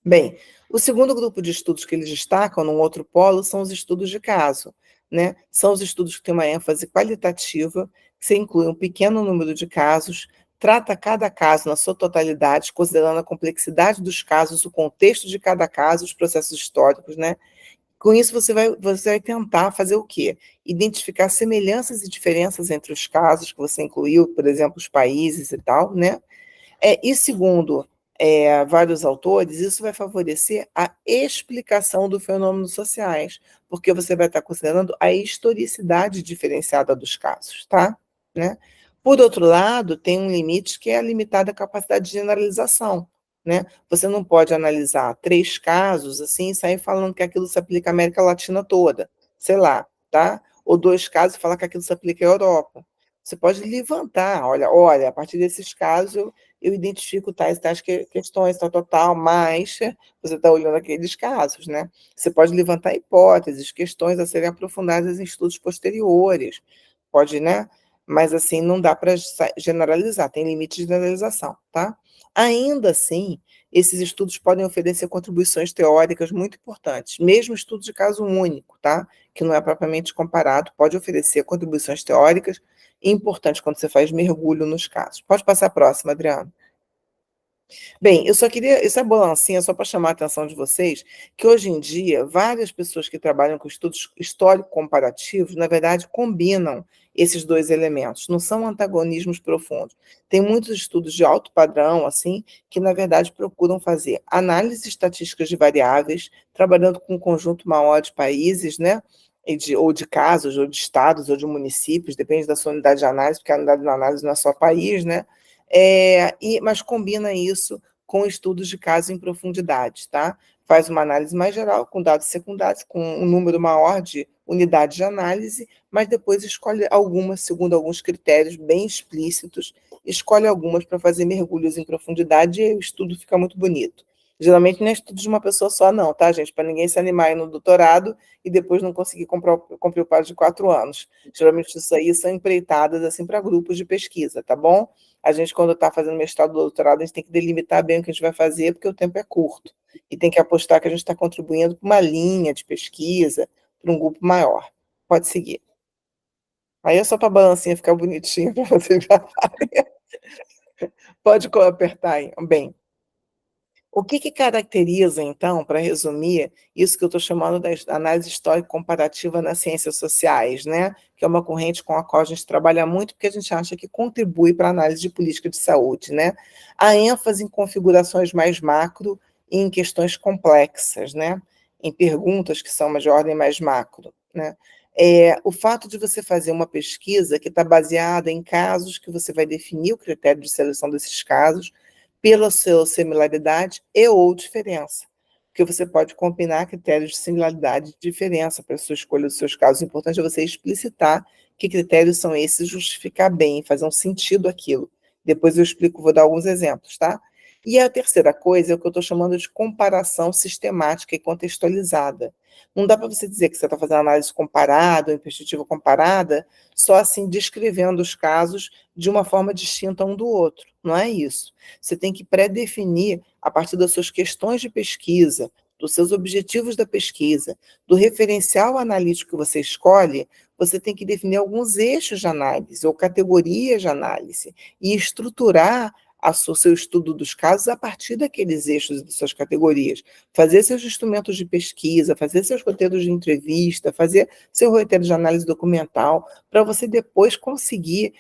Bem, o segundo grupo de estudos que eles destacam, num outro polo, são os estudos de caso, né? São os estudos que têm uma ênfase qualitativa, que se inclui um pequeno número de casos, trata cada caso na sua totalidade, considerando a complexidade dos casos, o contexto de cada caso, os processos históricos, né? Com isso, você vai tentar fazer o quê? Identificar semelhanças e diferenças entre os casos que você incluiu, por exemplo, os países e tal, né? E segundo vários autores, isso vai favorecer a explicação do fenômenos sociais, porque você vai estar considerando a historicidade diferenciada dos casos, tá? Né? Por outro lado, tem um limite que é a limitada capacidade de generalização, né. Você não pode analisar 3 casos, assim, e sair falando que aquilo se aplica à América Latina toda, sei lá, tá. Ou 2 casos e falar que aquilo se aplica à Europa. Você pode levantar: "Olha, a partir desses casos eu identifico tais e tais questões, tal, tal, tal", mas você está olhando aqueles casos, né. Você pode levantar hipóteses, questões a serem aprofundadas em estudos posteriores. Pode, né, mas assim, não dá para generalizar, tem limite de generalização, tá? Ainda assim, esses estudos podem oferecer contribuições teóricas muito importantes, mesmo estudos de caso único, tá? Que não é propriamente comparado, pode oferecer contribuições teóricas importantes quando você faz mergulho nos casos. Pode passar a próxima, Adriana. Bem, eu só queria essa balancinha só para chamar a atenção de vocês, que hoje em dia várias pessoas que trabalham com estudos histórico-comparativos, na verdade, combinam esses 2 elementos, não são antagonismos profundos. Tem muitos estudos de alto padrão, assim, que na verdade procuram fazer análises estatísticas de variáveis, trabalhando com um conjunto maior de países, né, e ou de casos, ou de estados, ou de municípios, depende da sua unidade de análise, porque a unidade de análise não é só país, né, mas combina isso com estudos de caso em profundidade, tá? Faz uma análise mais geral, com dados secundários, com um número maior de unidades de análise, mas depois escolhe algumas, segundo alguns critérios bem explícitos, escolhe algumas para fazer mergulhos em profundidade e o estudo fica muito bonito. Geralmente não é estudo de uma pessoa só, não, tá, gente? Para ninguém se animar aí no doutorado e depois não conseguir cumprir o prazo de 4 anos. Geralmente isso aí são empreitadas assim para grupos de pesquisa, tá bom? A gente, quando está fazendo mestrado ou doutorado, a gente tem que delimitar bem o que a gente vai fazer, porque o tempo é curto. E tem que apostar que a gente está contribuindo para uma linha de pesquisa, para um grupo maior. Pode seguir. Aí é só para a balancinha ficar bonitinha para vocês já. Pode apertar aí. Bem, o que que caracteriza, então, para resumir, isso que eu estou chamando da análise histórica comparativa nas ciências sociais, né, que é uma corrente com a qual a gente trabalha muito, porque a gente acha que contribui para a análise de política de saúde, né? A ênfase em configurações mais macro e em questões complexas, né, em perguntas que são de ordem mais macro, né. O fato de você fazer uma pesquisa que está baseada em casos que você vai definir o critério de seleção desses casos, pela sua similaridade e ou diferença, porque você pode combinar critérios de similaridade e diferença para a sua escolha dos seus casos. O importante é você explicitar que critérios são esses, justificar bem, fazer um sentido aquilo. Depois eu explico, vou dar alguns exemplos, tá? E a terceira coisa é o que eu estou chamando de comparação sistemática e contextualizada. Não dá para você dizer que você está fazendo análise comparada ou em perspectiva comparada, só assim descrevendo os casos de uma forma distinta um do outro. Não é isso. Você tem que pré-definir, a partir das suas questões de pesquisa, dos seus objetivos da pesquisa, do referencial analítico que você escolhe, você tem que definir alguns eixos de análise ou categorias de análise e estruturar o seu estudo dos casos a partir daqueles eixos e de suas categorias. Fazer seus instrumentos de pesquisa, fazer seus roteiros de entrevista, fazer seu roteiro de análise documental, para você depois conseguir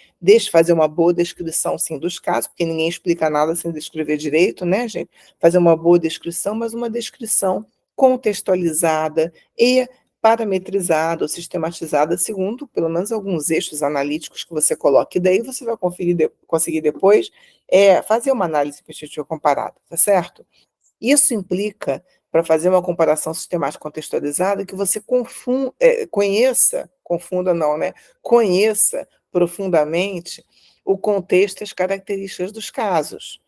fazer uma boa descrição, sim, dos casos, porque ninguém explica nada sem descrever direito, né, gente? Fazer uma boa descrição, mas uma descrição contextualizada e parametrizada ou sistematizada segundo, pelo menos, alguns eixos analíticos que você coloque. E daí você vai conseguir depois fazer uma análise perspectiva comparada, tá certo? Isso implica, para fazer uma comparação sistemática contextualizada, que você confunda não, né? Conheça profundamente o contexto e as características dos casos,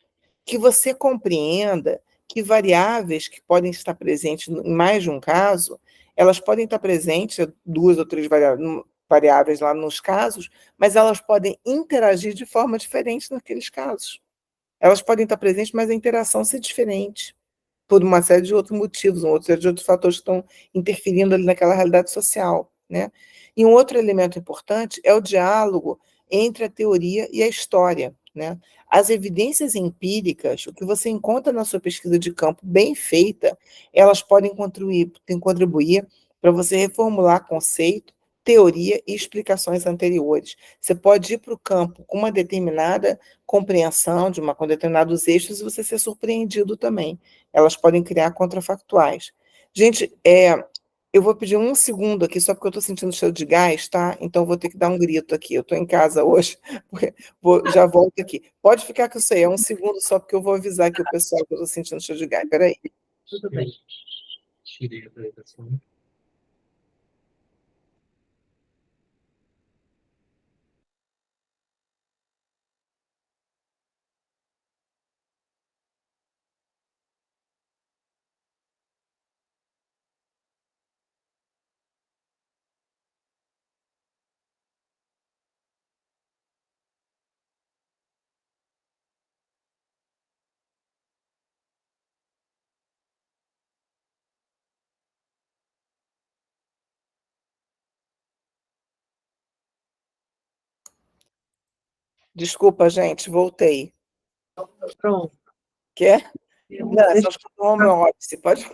que você compreenda que variáveis que podem estar presentes em mais de um caso, elas podem estar presentes, 2 ou 3 variáveis lá nos casos, mas elas podem interagir de forma diferente naqueles casos. Elas podem estar presentes, mas a interação ser diferente por uma série de outros motivos, uma série de outros fatores que estão interferindo ali naquela realidade social, né. E um outro elemento importante é o diálogo entre a teoria e a história, né. As evidências empíricas, o que você encontra na sua pesquisa de campo bem feita, elas podem contribuir para você reformular conceito, teoria e explicações anteriores. Você pode ir para o campo com uma determinada compreensão com determinados eixos e você ser surpreendido também. Elas podem criar contrafactuais. Gente, Eu vou pedir um segundo aqui, só porque eu estou sentindo cheiro de gás, tá? Então, eu vou ter que dar um grito aqui. Eu estou em casa hoje, já volto aqui. Pode ficar com isso aí, é um segundo só, porque eu vou avisar aqui o pessoal que eu estou sentindo cheiro de gás. Espera aí. Tudo bem. Tirei a apresentação. Desculpa, gente, voltei. Pronto. Quer? Não, é só Deixa que eu estou home office. Pode,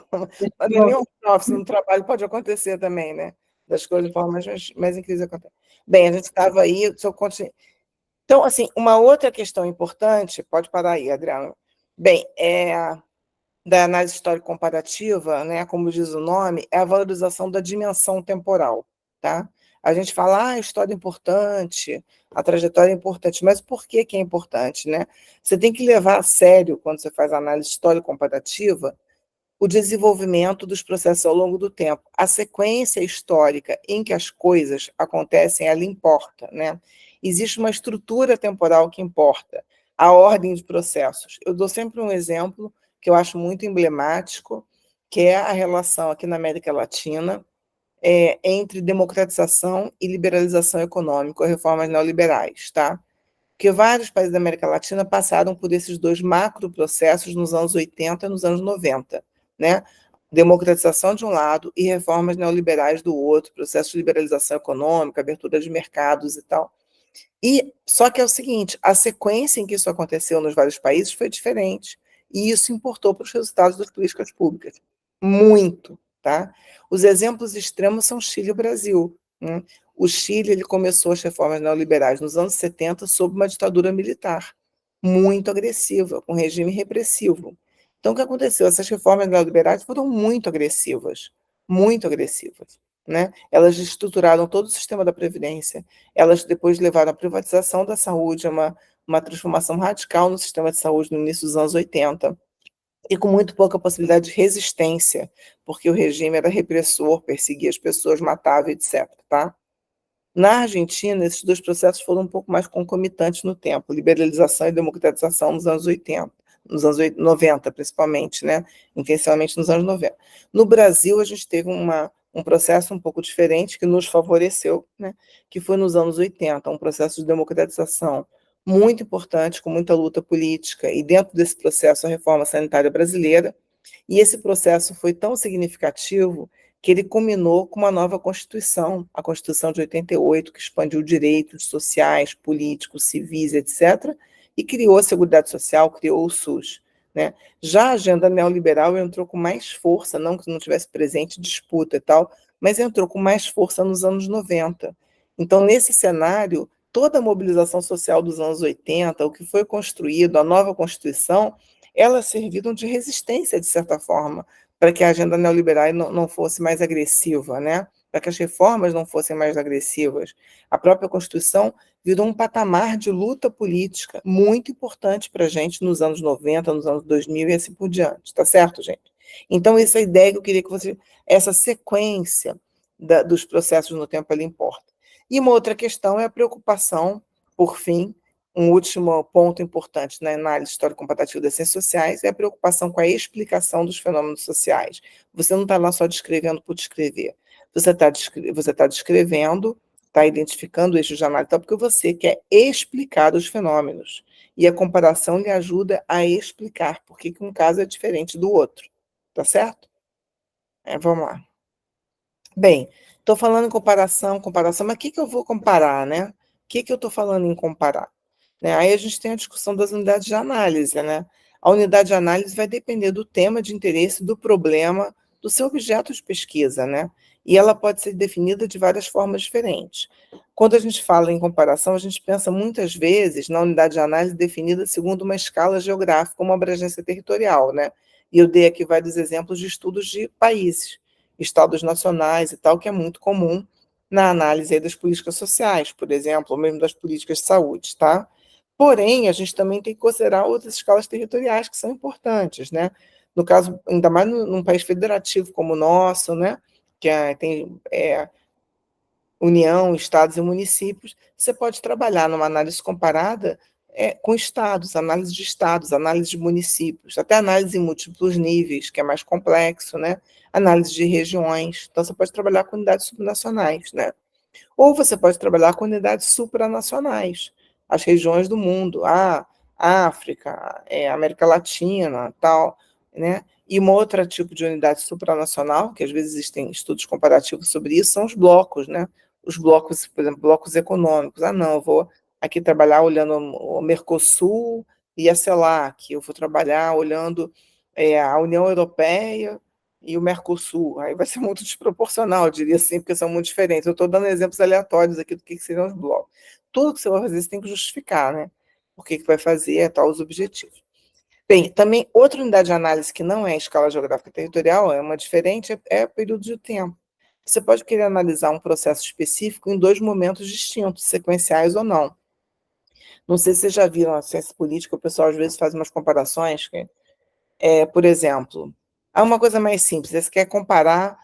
mas nem eu home office, no trabalho pode acontecer também, né? Das coisas de forma mais incríveis acontecem. Bem, a gente estava aí, se eu continuo. Então, assim, uma outra questão importante, pode parar aí, Adriano. Bem, da análise histórica comparativa, né, como diz o nome, é a valorização da dimensão temporal, tá? A gente fala, a história é importante, a trajetória é importante, mas por que que é importante, né? Você tem que levar a sério, quando você faz análise histórica comparativa, o desenvolvimento dos processos ao longo do tempo. A sequência histórica em que as coisas acontecem, ela importa, né? Existe uma estrutura temporal que importa, a ordem de processos. Eu dou sempre um exemplo que eu acho muito emblemático, que é a relação aqui na América Latina entre democratização e liberalização econômica, ou reformas neoliberais, tá? Porque vários países da América Latina passaram por esses dois macroprocessos nos anos 80 e nos anos 90, né? Democratização de um lado e reformas neoliberais do outro, processo de liberalização econômica, abertura de mercados e tal. E só que é o seguinte, a sequência em que isso aconteceu nos vários países foi diferente, e isso importou para os resultados das políticas públicas. Muito, tá? Os exemplos extremos são Chile e Brasil, né? O Chile ele começou as reformas neoliberais nos anos 70 sob uma ditadura militar muito agressiva, com regime repressivo. Então, o que aconteceu? Essas reformas neoliberais foram muito agressivas, né? Elas estruturaram todo o sistema da Previdência, elas depois levaram à privatização da saúde, uma transformação radical no sistema de saúde no início dos anos 80, e com muito pouca possibilidade de resistência, porque o regime era repressor, perseguia as pessoas, matava, etc. Tá? Na Argentina, esses dois processos foram um pouco mais concomitantes no tempo, liberalização e democratização nos anos 80, nos anos 90, principalmente, né? Intencionalmente nos anos 90. No Brasil, a gente teve um processo um pouco diferente que nos favoreceu, né? Que foi nos anos 80, um processo de democratização muito importante, com muita luta política, e dentro desse processo a reforma sanitária brasileira, e esse processo foi tão significativo que ele culminou com uma nova Constituição, a Constituição de 88, que expandiu direitos sociais, políticos, civis, etc., e criou a Seguridade Social, criou o SUS. Né? Já a agenda neoliberal entrou com mais força, não que não tivesse presente disputa e tal, mas entrou com mais força nos anos 90. Então, nesse cenário, toda a mobilização social dos anos 80, o que foi construído, a nova Constituição, elas serviram de resistência, de certa forma, para que a agenda neoliberal não fosse mais agressiva, né? Para que as reformas não fossem mais agressivas. A própria Constituição virou um patamar de luta política muito importante para a gente nos anos 90, nos anos 2000 e assim por diante, tá certo, gente? Então, essa ideia que eu queria que você, essa sequência dos processos no tempo, ela importa. E uma outra questão é a preocupação, por fim, um último ponto importante na análise histórico-comparativa das ciências sociais é a preocupação com a explicação dos fenômenos sociais. Você não está lá só descrevendo por descrever. Você tá descrevendo, está identificando eixos de análise, porque você quer explicar os fenômenos. E a comparação lhe ajuda a explicar por que um caso é diferente do outro. Tá certo? Vamos lá. Bem, estou falando em comparação, mas o que eu vou comparar, né? O que eu estou falando em comparar? Né? Aí a gente tem a discussão das unidades de análise, né? A unidade de análise vai depender do tema de interesse, do problema, do seu objeto de pesquisa, né? E ela pode ser definida de várias formas diferentes. Quando a gente fala em comparação, a gente pensa muitas vezes na unidade de análise definida segundo uma escala geográfica, uma abrangência territorial, né? E eu dei aqui vários exemplos de estudos de países. estados nacionais e tal, que é muito comum na análise aí das políticas sociais, por exemplo, ou mesmo das políticas de saúde, tá? Porém, a gente também tem que considerar outras escalas territoriais que são importantes, né? No caso, ainda mais num país federativo como o nosso, né? Que tem União, estados e municípios, você pode trabalhar numa análise comparada com estados, análise de estados, análise de municípios, até análise em múltiplos níveis, que é mais complexo, né? Análise de regiões. Então, você pode trabalhar com unidades subnacionais, né? Ou você pode trabalhar com unidades supranacionais, as regiões do mundo, a África, América Latina, tal, né? E um outro tipo de unidade supranacional, que às vezes existem estudos comparativos sobre isso, são os blocos, né? Os blocos, por exemplo, blocos econômicos. Ah, não, eu vou aqui trabalhar olhando o Mercosul e a CELAC, eu vou trabalhar olhando a União Europeia e o Mercosul. Aí vai ser muito desproporcional, eu diria assim, porque são muito diferentes. Eu estou dando exemplos aleatórios aqui do que seriam os blocos. Tudo que você vai fazer, você tem que justificar, né? Por que vai fazer, tal, os objetivos. Bem, também outra unidade de análise que não é escala geográfica territorial, é uma diferente, é período de tempo. Você pode querer analisar um processo específico em dois momentos distintos, sequenciais ou não. Não sei se vocês já viram a ciência política, o pessoal às vezes faz umas comparações que por exemplo, há uma coisa mais simples, você quer comparar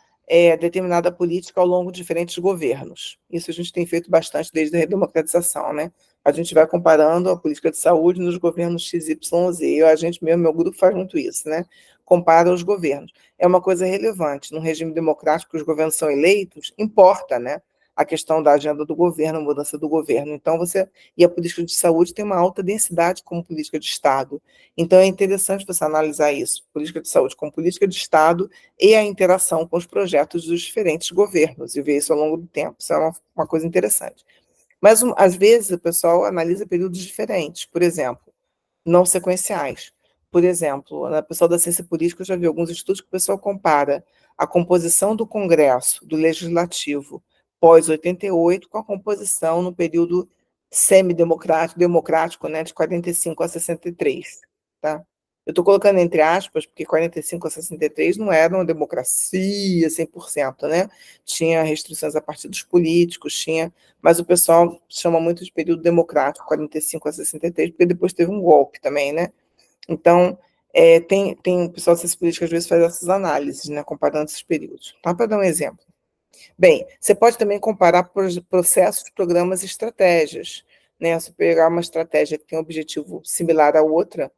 determinada política ao longo de diferentes governos. Isso a gente tem feito bastante desde a redemocratização, né? A gente vai comparando a política de saúde nos governos XYZ. A gente mesmo, meu grupo faz muito isso, né? Compara os governos. É uma coisa relevante. Num regime democrático, que os governos são eleitos, importa, né? A questão da agenda do governo, a mudança do governo. Então, e a política de saúde tem uma alta densidade como política de Estado. Então, é interessante você analisar isso, política de saúde como política de Estado e a interação com os projetos dos diferentes governos, e ver isso ao longo do tempo. Isso é uma coisa interessante. Mas, às vezes, o pessoal analisa períodos diferentes, por exemplo, não sequenciais. Por exemplo, na pessoal da ciência política, eu já vi alguns estudos que o pessoal compara a composição do Congresso, do Legislativo, pós-88, com a composição no período semidemocrático, democrático, né, de 45 a 63. Tá? Eu estou colocando entre aspas, porque 45 a 63 não era uma democracia 100%, né? Tinha restrições a partidos políticos, mas o pessoal chama muito de período democrático, 45 a 63, porque depois teve um golpe também, né? Então, tem o pessoal da ciência política às vezes faz essas análises, né, comparando esses períodos. Tá? Para dar um exemplo. Bem, você pode também comparar processos, programas e estratégias. Né? Se pegar uma estratégia que tem um objetivo similar à outra,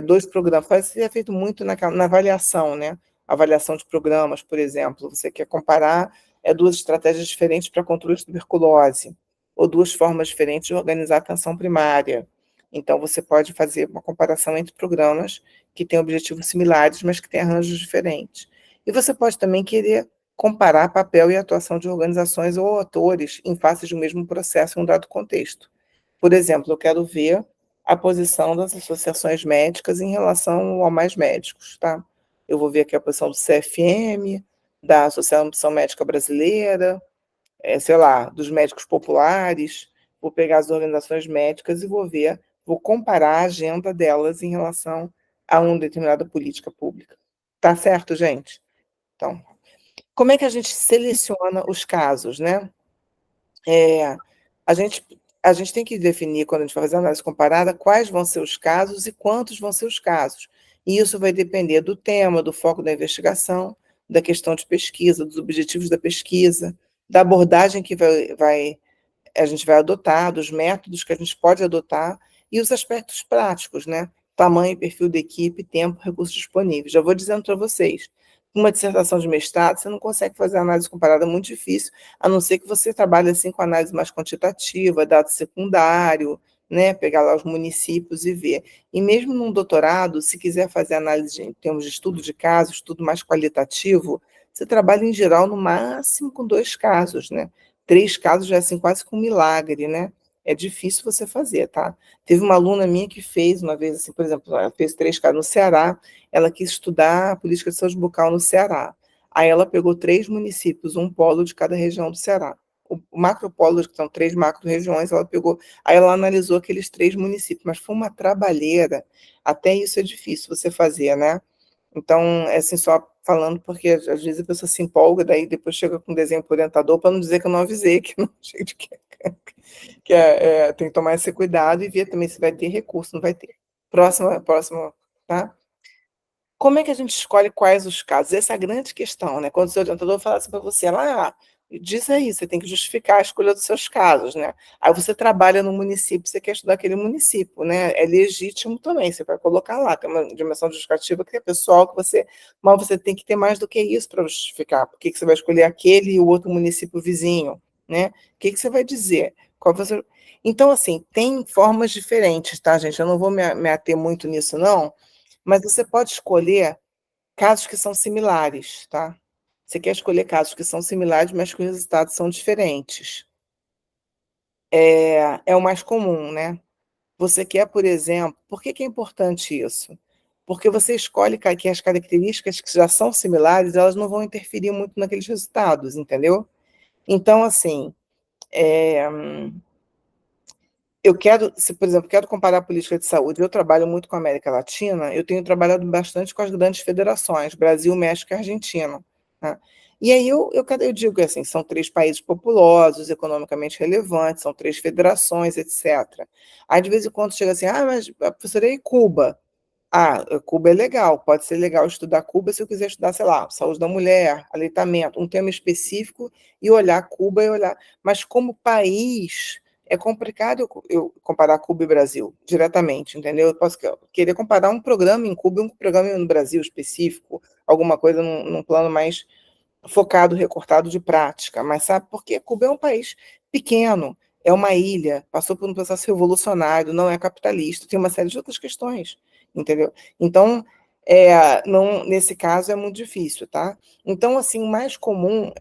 dois programas, isso é feito muito na avaliação, né? Avaliação de programas, por exemplo. Você quer comparar duas estratégias diferentes para controle de tuberculose, ou duas formas diferentes de organizar a atenção primária. Então, você pode fazer uma comparação entre programas que têm objetivos similares, mas que têm arranjos diferentes. E você pode também querer comparar papel e atuação de organizações ou atores em face de um mesmo processo em um dado contexto. Por exemplo, eu quero ver a posição das associações médicas em relação a mais médicos, tá? Eu vou ver aqui a posição do CFM, da Associação Médica Brasileira, sei lá, dos médicos populares, vou pegar as organizações médicas e vou comparar a agenda delas em relação a uma determinada política pública. Tá certo, gente? Então, como é que a gente seleciona os casos, né? A gente, a gente tem que definir, quando a gente vai fazer análise comparada, quais vão ser os casos e quantos vão ser os casos. E isso vai depender do tema, do foco da investigação, da questão de pesquisa, dos objetivos da pesquisa, da abordagem que a gente vai adotar, dos métodos que a gente pode adotar e os aspectos práticos, né? Tamanho, perfil da equipe, tempo, recursos disponíveis. Já vou dizendo para vocês, uma dissertação de mestrado, você não consegue fazer análise comparada, é muito difícil, a não ser que você trabalhe assim com análise mais quantitativa, dado secundário, né? Pegar lá os municípios e ver. E mesmo num doutorado, se quiser fazer análise em termos de estudo de casos, estudo mais qualitativo, você trabalha em geral no máximo com 2 casos, né? 3 casos já é assim, quase que um milagre, né? É difícil você fazer, tá? Teve uma aluna minha que fez uma vez, assim, por exemplo, ela fez 3 casos no Ceará, ela quis estudar a política de saúde bucal no Ceará. Aí ela pegou 3 municípios, um polo de cada região do Ceará. O macropolo, que são 3 macro-regiões, ela pegou, aí ela analisou aqueles 3 municípios, mas foi uma trabalheira, até isso é difícil você fazer, né? Então, é assim, só falando, porque às vezes a pessoa se empolga, daí depois chega com um desenho para orientador, para não dizer que eu não avisei, que não gente tem que tomar esse cuidado e ver também se vai ter recurso, não vai ter. Próxima, tá? Como é que a gente escolhe quais os casos? Essa é a grande questão, né? Quando o seu orientador fala assim para você, lá, diz aí, você tem que justificar a escolha dos seus casos, né? Aí você trabalha no município, você quer estudar aquele município, né? É legítimo também, você vai colocar lá, tem uma dimensão justificativa que é pessoal, mas você tem que ter mais do que isso para justificar. Por que que você vai escolher aquele e o outro município vizinho, né? O que que você vai dizer? Então, assim, tem formas diferentes, tá, gente? Eu não vou me ater muito nisso, não, mas você pode escolher casos que são similares, tá? Você quer escolher casos que são similares, mas que os resultados são diferentes. É o mais comum, né? Você quer, por exemplo, por que que é importante isso? Porque você escolhe que as características que já são similares, elas não vão interferir muito naqueles resultados, entendeu? Então, assim, é, eu quero, se, por exemplo, quero comparar a política de saúde, eu trabalho muito com a América Latina, eu tenho trabalhado bastante com as grandes federações, Brasil, México e Argentina, né? E aí eu digo assim, são 3 países populosos, economicamente relevantes, são 3 federações, etc. Aí, de vez em quando, chega assim, mas, professora, e Cuba? Cuba é legal, pode ser legal estudar Cuba se eu quiser estudar, sei lá, saúde da mulher, aleitamento, um tema específico e olhar Cuba e olhar. Mas como país, é complicado eu comparar Cuba e Brasil diretamente, entendeu? Eu posso querer comparar um programa em Cuba e um programa no Brasil específico, alguma coisa num plano mais focado, recortado de prática, mas sabe por quê? Cuba é um país pequeno, é uma ilha, passou por um processo revolucionário, não é capitalista, tem uma série de outras questões, entendeu? Então, não, nesse caso é muito difícil, tá? Então, assim, o mais comum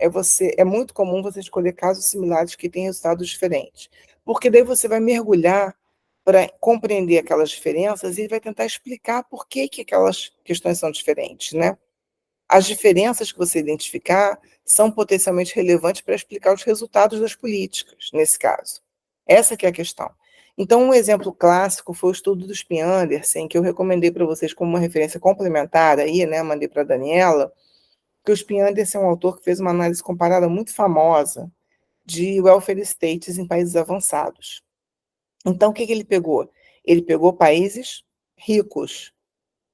é muito comum você escolher casos similares que têm resultados diferentes, porque daí você vai mergulhar para compreender aquelas diferenças e vai tentar explicar por que que aquelas questões são diferentes, né? As diferenças que você identificar são potencialmente relevantes para explicar os resultados das políticas, nesse caso. Essa que é a questão. Então, um exemplo clássico foi o estudo do Spin Anderson, que eu recomendei para vocês como uma referência complementar aí, né, mandei para a Daniela, que o Spin Anderson é um autor que fez uma análise comparada muito famosa de welfare states em países avançados. Então, o que que ele pegou? Ele pegou países ricos,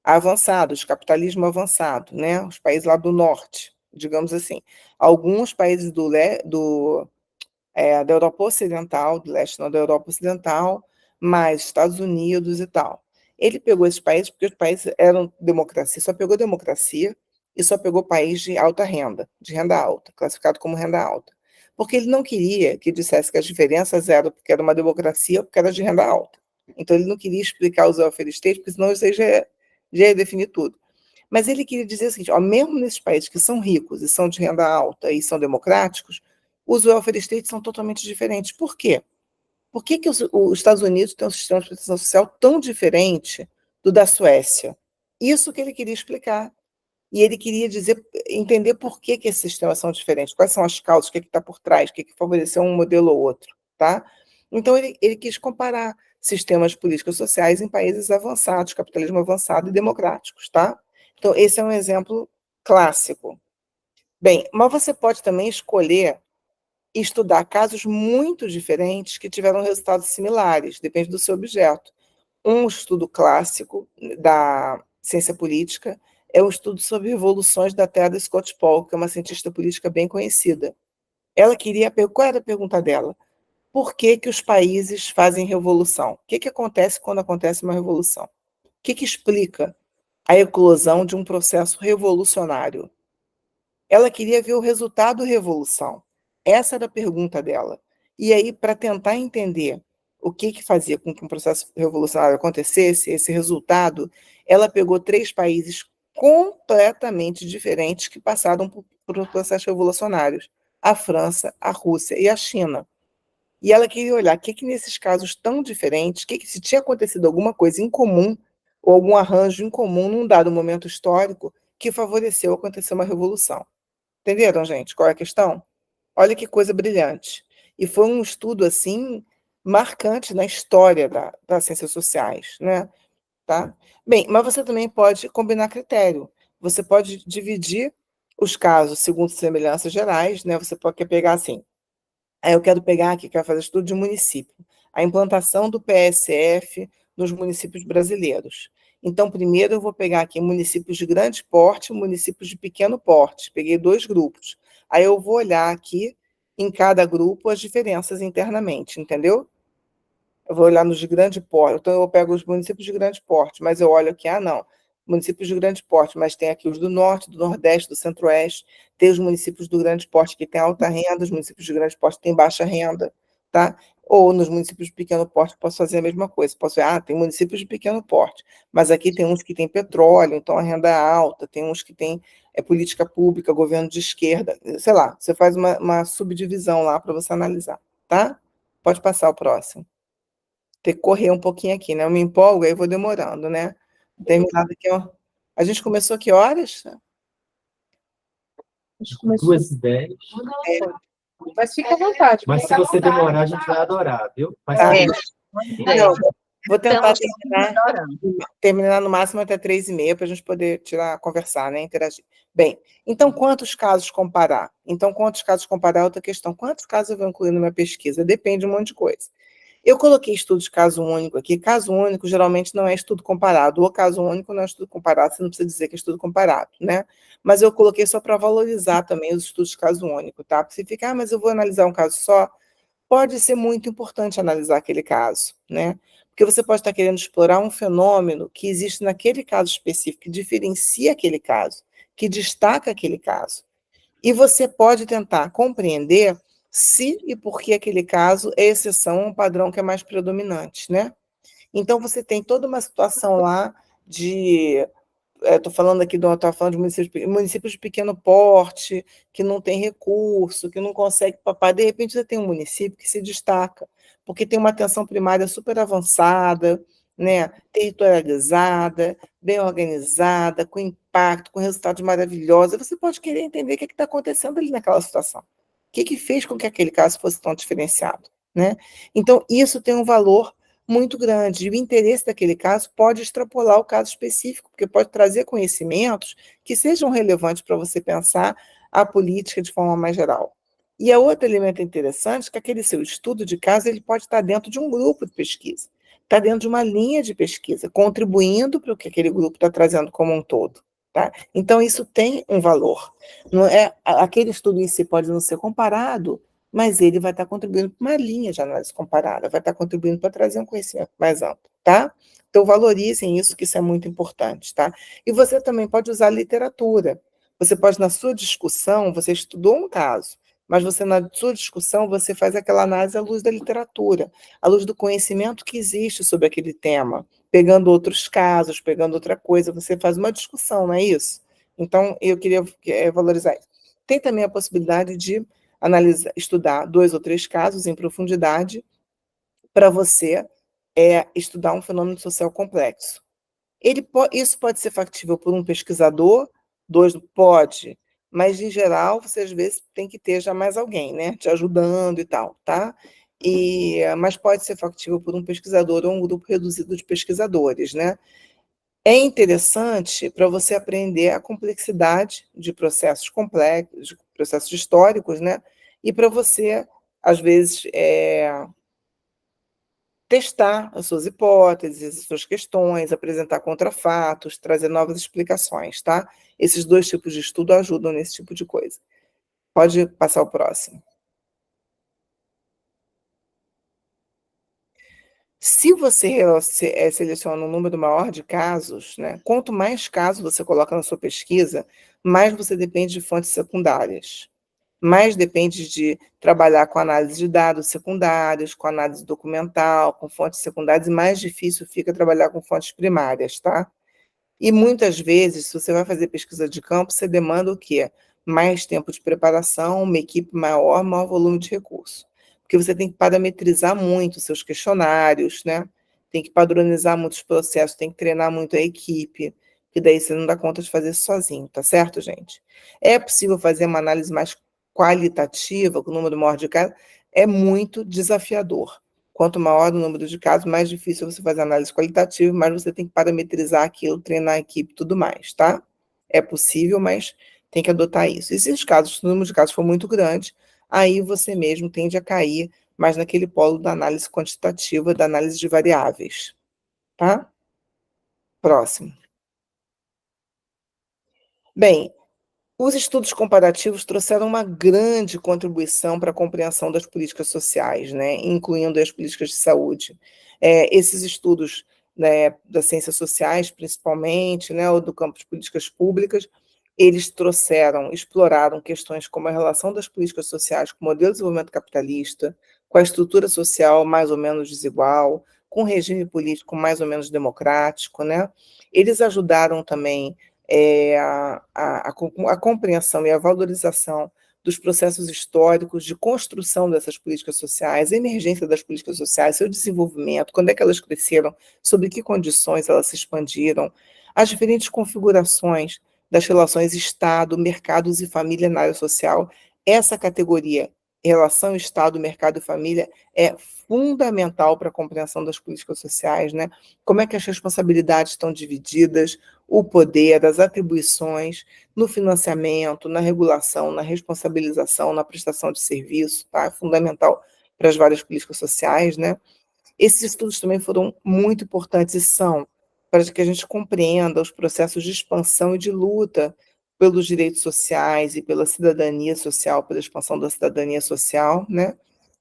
avançados, capitalismo avançado, né? Os países lá do norte, digamos assim. Alguns países da Europa Ocidental, do leste não, da Europa Ocidental, mais Estados Unidos e tal. Ele pegou esses países porque os países eram democracia, só pegou democracia e só pegou país de alta renda, de renda alta, classificado como renda alta. Porque ele não queria que dissesse que as diferenças eram porque era uma democracia ou porque era de renda alta. Então ele não queria explicar os welfare states, porque senão isso aí já ia definir tudo. Mas ele queria dizer o seguinte, mesmo nesses países que são ricos e são de renda alta e são democráticos, os welfare states são totalmente diferentes. Por quê? Por que que os Estados Unidos têm um sistema de proteção social tão diferente do da Suécia? Isso que ele queria explicar. E ele queria entender por que que esses sistemas são diferentes, quais são as causas, o que está por trás, o que favoreceu um modelo ou outro, tá? Então, ele quis comparar sistemas políticos sociais em países avançados, capitalismo avançado e democráticos, tá? Então, esse é um exemplo clássico. Bem, mas você pode também escolher estudar casos muito diferentes que tiveram resultados similares, depende do seu objeto. Um estudo clássico da ciência política é o estudo sobre revoluções da Terra Scott Paul, que é uma cientista política bem conhecida. Ela queria, qual era a pergunta dela? Por que que os países fazem revolução? O que que acontece quando acontece uma revolução? O que que explica a eclosão de um processo revolucionário? Ela queria ver o resultado da revolução. Essa era a pergunta dela. E aí, para tentar entender o que fazia com que um processo revolucionário acontecesse, esse resultado, ela pegou 3 países completamente diferentes que passaram por processos revolucionários: a França, a Rússia e a China. E ela queria olhar o que nesses casos tão diferentes, que se tinha acontecido alguma coisa em comum, ou algum arranjo em comum num dado momento histórico que favoreceu acontecer uma revolução. Entenderam, gente, qual é a questão? Olha que coisa brilhante. E foi um estudo, assim, marcante na história das ciências sociais, né? Tá? Bem, mas você também pode combinar critério. você pode dividir os casos segundo semelhanças gerais, né? Você pode pegar assim. Aí eu quero pegar aqui, quero fazer estudo de município. A implantação do PSF nos municípios brasileiros. Então, primeiro eu vou pegar aqui municípios de grande porte e municípios de pequeno porte. Peguei 2 grupos. Aí eu vou olhar aqui em cada grupo as diferenças internamente, entendeu? Eu vou olhar nos de grande porte. Então, eu pego os municípios de grande porte, mas eu olho aqui, não, municípios de grande porte, mas tem aqui os do norte, do nordeste, do centro-oeste, tem os municípios do grande porte que têm alta renda, os municípios de grande porte que têm baixa renda, tá? Ou nos municípios de pequeno porte, posso fazer a mesma coisa. Posso ver, tem municípios de pequeno porte, mas aqui tem uns que têm petróleo, então a renda é alta, tem uns que têm política pública, governo de esquerda, sei lá, você faz uma subdivisão lá para você analisar, tá? Pode passar o próximo. Ter que correr um pouquinho aqui, né? Eu me empolgo, aí eu vou demorando, né? Terminado aqui, ó. A gente começou que horas? A gente começou 2h10. Mas fica à vontade. Mas se você demorar, a gente vai adorar, viu? Mas Tá. não, Não, vou tentar Estamos terminar no máximo até 3h30 para a gente poder conversar, né? Interagir. Bem, então quantos casos comparar? Então, quantos casos comparar é outra questão. Quantos casos eu vou incluir na minha pesquisa? Depende de um monte de coisa. Eu coloquei estudo de caso único aqui. Caso único geralmente não é estudo comparado. Ou caso único não é estudo comparado, você não precisa dizer que é estudo comparado, né? Mas eu coloquei só para valorizar também os estudos de caso único, tá? Porque você fica, mas eu vou analisar um caso só. Pode ser muito importante analisar aquele caso, né? Porque você pode estar querendo explorar um fenômeno que existe naquele caso específico, que diferencia aquele caso, que destaca aquele caso. E você pode tentar compreender se e por que aquele caso é exceção a um padrão que é mais predominante, né? Então, você tem toda uma situação lá de estou falando aqui falando de municípios de pequeno porte, que não tem recurso, que não consegue papar. De repente, você tem um município que se destaca, porque tem uma atenção primária super avançada, né, territorializada, bem organizada, com impacto, com resultados maravilhosos. Você pode querer entender o que está acontecendo ali naquela situação. O que fez com que aquele caso fosse tão diferenciado, né? Então, isso tem um valor muito grande. E o interesse daquele caso pode extrapolar o caso específico, porque pode trazer conhecimentos que sejam relevantes para você pensar a política de forma mais geral. E a outro elemento interessante é que aquele seu estudo de caso ele pode estar dentro de um grupo de pesquisa, está dentro de uma linha de pesquisa, contribuindo para o que aquele grupo está trazendo como um todo. Tá? Então, isso tem um valor. Não é, aquele estudo em si pode não ser comparado, mas ele vai estar contribuindo para uma linha de análise comparada, vai estar contribuindo para trazer um conhecimento mais amplo, tá? Então, valorizem isso, que isso é muito importante, tá? E você também pode usar literatura. Você pode, na sua discussão, você estudou um caso, mas você, na sua discussão, você faz aquela análise à luz da literatura, à luz do conhecimento que existe sobre aquele tema, pegando outros casos, pegando outra coisa, você faz uma discussão, não é isso? Então, eu queria valorizar isso. Tem também a possibilidade de estudar 2 ou 3 casos em profundidade para você estudar um fenômeno social complexo. Isso pode ser factível por um pesquisador, 2 pode, mas em geral você às vezes tem que ter já mais alguém, né, te ajudando e tal, tá? Mas pode ser factível por um pesquisador ou um grupo reduzido de pesquisadores, né? É interessante para você aprender a complexidade de processos complexos, de processos históricos, né? E para você, às vezes, testar as suas hipóteses, as suas questões, apresentar contrafatos, trazer novas explicações, tá? Esses 2 tipos de estudo ajudam nesse tipo de coisa. Pode passar o próximo. Se você seleciona um número maior de casos, né, quanto mais casos você coloca na sua pesquisa, mais você depende de fontes secundárias. Mais depende de trabalhar com análise de dados secundários, com análise documental, com fontes secundárias, e mais difícil fica trabalhar com fontes primárias, tá? E muitas vezes, se você vai fazer pesquisa de campo, você demanda o quê? Mais tempo de preparação, uma equipe maior, maior volume de recursos. Porque você tem que parametrizar muito os seus questionários, né? Tem que padronizar muitos processos, tem que treinar muito a equipe, que daí você não dá conta de fazer sozinho, tá certo, gente? É possível fazer uma análise mais qualitativa, com o número maior de casos, é muito desafiador. Quanto maior o número de casos, mais difícil você fazer análise qualitativa, mais você tem que parametrizar aquilo, treinar a equipe e tudo mais, tá? é possível, mas tem que adotar isso. E se o número de casos for muito grande, aí você mesmo tende a cair mais naquele polo da análise quantitativa, da análise de variáveis, tá? Próximo. Bem, os estudos comparativos trouxeram uma grande contribuição para a compreensão das políticas sociais, né, incluindo as políticas de saúde. Esses estudos, né, das ciências sociais, principalmente, né, ou do campo de políticas públicas, eles exploraram questões como a relação das políticas sociais com o modelo de desenvolvimento capitalista, com a estrutura social mais ou menos desigual, com o regime político mais ou menos democrático, né? Eles ajudaram também a compreensão e a valorização dos processos históricos de construção dessas políticas sociais, a emergência das políticas sociais, seu desenvolvimento, quando é que elas cresceram, sob que condições elas se expandiram, as diferentes configurações das relações Estado, mercados e família na área social. Essa categoria, relação Estado, mercado e família, é fundamental para a compreensão das políticas sociais, né? Como é que as responsabilidades estão divididas, o poder, as atribuições no financiamento, na regulação, na responsabilização, na prestação de serviço, tá? É fundamental para as várias políticas sociais, né? Esses estudos também foram muito importantes e são para que a gente compreenda os processos de expansão e de luta pelos direitos sociais e pela cidadania social, pela expansão da cidadania social, né?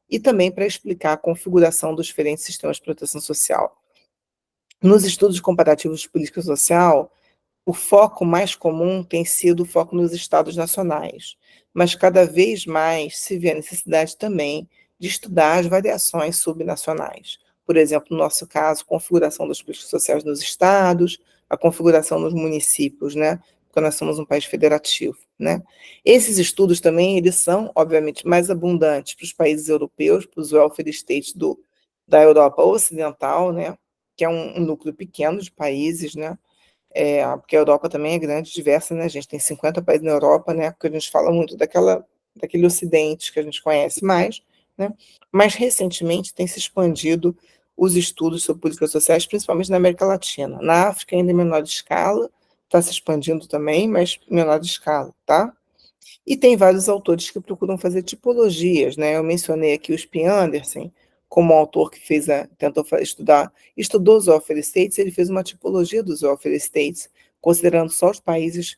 E também para explicar a configuração dos diferentes sistemas de proteção social. Nos estudos comparativos de política social, o foco mais comum tem sido o foco nos estados nacionais, mas cada vez mais se vê a necessidade também de estudar as variações subnacionais. Por exemplo, no nosso caso, configuração das políticas sociais nos estados, a configuração nos municípios, né? Porque nós somos um país federativo, né? Esses estudos também, eles são, obviamente, mais abundantes para os países europeus, para os welfare states da Europa Ocidental, né? Que é um núcleo pequeno de países, né? Porque a Europa também é grande, diversa, né? A gente tem 50 países na Europa, né? Porque a gente fala muito daquele Ocidente que a gente conhece mais, né? Mas recentemente tem se expandido os estudos sobre políticas sociais, principalmente na América Latina. Na África, ainda em menor escala, está se expandindo também, mas em menor escala, tá? E tem vários autores que procuram fazer tipologias, né? Eu mencionei aqui o Spin Anderson, como autor que estudou os welfare states, ele fez uma tipologia dos welfare states, considerando só os países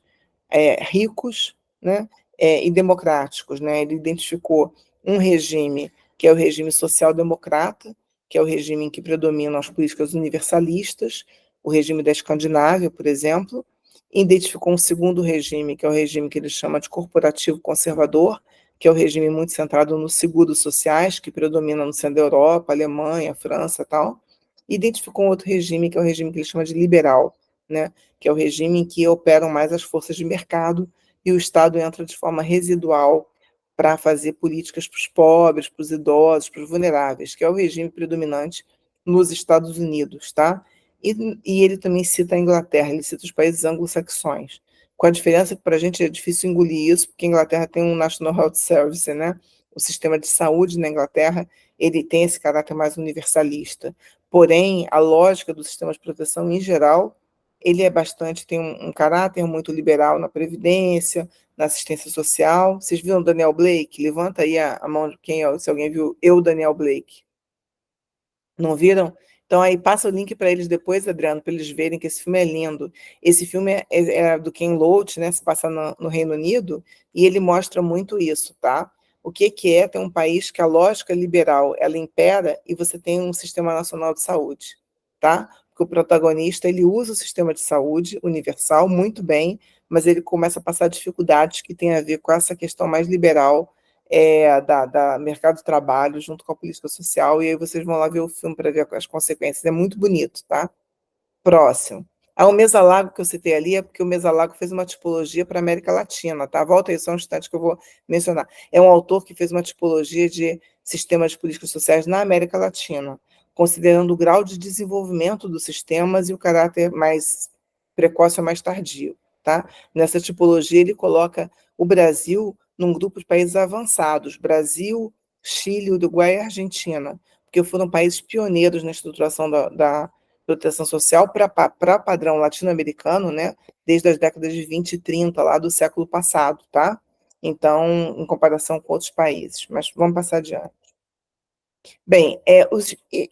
ricos, né, e democráticos, né? Ele identificou um regime que é o regime social-democrata, que é o regime em que predominam as políticas universalistas, o regime da Escandinávia, por exemplo, identificou um segundo regime, que é o regime que ele chama de corporativo conservador, que é o regime muito centrado nos seguros sociais, que predomina no centro da Europa, Alemanha, França e tal. Identificou um outro regime, que é o regime que ele chama de liberal, né? Que é o regime em que operam mais as forças de mercado e o Estado entra de forma residual para fazer políticas para os pobres, para os idosos, para os vulneráveis, que é o regime predominante nos Estados Unidos, tá? E ele também cita a Inglaterra, ele cita os países anglo-saxões, com a diferença que para a gente é difícil engolir isso, porque a Inglaterra tem um National Health Service, né? O sistema de saúde na Inglaterra, ele tem esse caráter mais universalista. Porém, a lógica do sistema de proteção, em geral, ele tem um caráter muito liberal na previdência, na assistência social. Vocês viram o Daniel Blake? Levanta aí a mão de quem, se alguém viu Daniel Blake. Não viram? Então aí passa o link para eles depois, Adriano, para eles verem que esse filme é lindo. Esse filme é do Ken Loach, né? Se passa no Reino Unido, e ele mostra muito isso, tá? O que é ter um país que a lógica liberal ela impera e você tem um sistema nacional de saúde, tá? Porque o protagonista ele usa o sistema de saúde universal muito bem, mas ele começa a passar dificuldades que têm a ver com essa questão mais liberal da mercado de trabalho junto com a política social, e aí vocês vão lá ver o filme para ver as consequências. É muito bonito, tá? Próximo. O Mesalago que eu citei ali é porque o Mesalago fez uma tipologia para a América Latina, tá? Volta aí só um instante que eu vou mencionar. É um autor que fez uma tipologia de sistemas de políticas sociais na América Latina, considerando o grau de desenvolvimento dos sistemas e o caráter mais precoce ou mais tardio, tá? Nessa tipologia ele coloca o Brasil num grupo de países avançados, Brasil, Chile, Uruguai e Argentina, porque foram países pioneiros na estruturação proteção social para padrão latino-americano, né, desde as décadas de 20 e 30, lá do século passado, tá? Então, em comparação com outros países. Mas vamos passar adiante. Bem,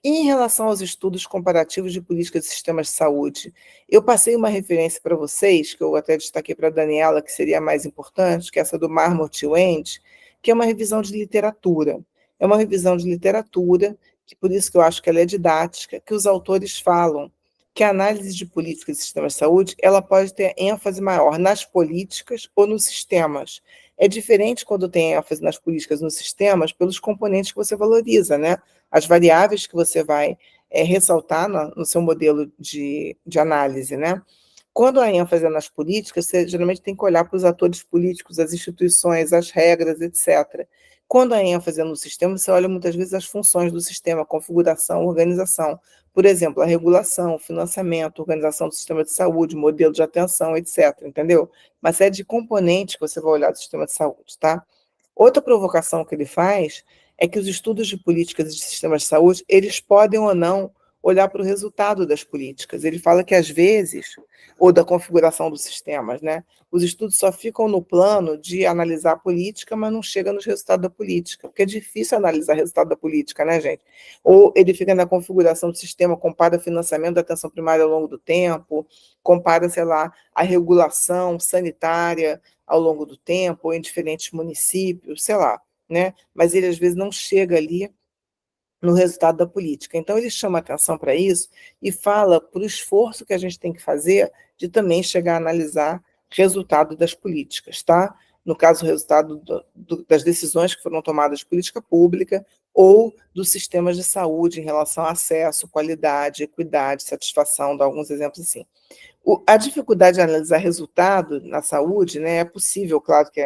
em relação aos estudos comparativos de políticas de sistemas de saúde, eu passei uma referência para vocês, que eu até destaquei para a Daniela, que seria a mais importante, que é essa do Marmot e Wendt, que é uma revisão de literatura. É uma revisão de literatura, que por isso que eu acho que ela é didática, que os autores falam que a análise de políticas de sistemas de saúde, ela pode ter ênfase maior nas políticas ou nos sistemas. É diferente quando tem ênfase nas políticas, nos sistemas, pelos componentes que você valoriza, né? As variáveis que você vai ressaltar no seu modelo de análise, né? Quando a ênfase é nas políticas, você geralmente tem que olhar para os atores políticos, as instituições, as regras, etc. Quando a ênfase é no sistema, você olha muitas vezes as funções do sistema, configuração, organização. Por exemplo, a regulação, financiamento, organização do sistema de saúde, modelo de atenção, etc. Entendeu? Uma série de componentes que você vai olhar do sistema de saúde, tá? Outra provocação que ele faz é que os estudos de políticas e de sistemas de saúde, eles podem ou não olhar para o resultado das políticas. Ele fala que, às vezes, ou da configuração dos sistemas, né? Os estudos só ficam no plano de analisar a política, mas não chega nos resultados da política, porque é difícil analisar o resultado da política, né, gente? Ou ele fica na configuração do sistema, compara financiamento da atenção primária ao longo do tempo, compara, sei lá, a regulação sanitária ao longo do tempo, ou em diferentes municípios, sei lá, né? Mas ele, às vezes, não chega ali no resultado da política. Então, ele chama atenção para isso e fala para o esforço que a gente tem que fazer de também chegar a analisar resultado das políticas, tá? No caso, o resultado das decisões que foram tomadas de política pública ou dos sistemas de saúde em relação a acesso, qualidade, equidade, satisfação, dá alguns exemplos assim. A dificuldade de analisar resultado na saúde, né, é possível, claro que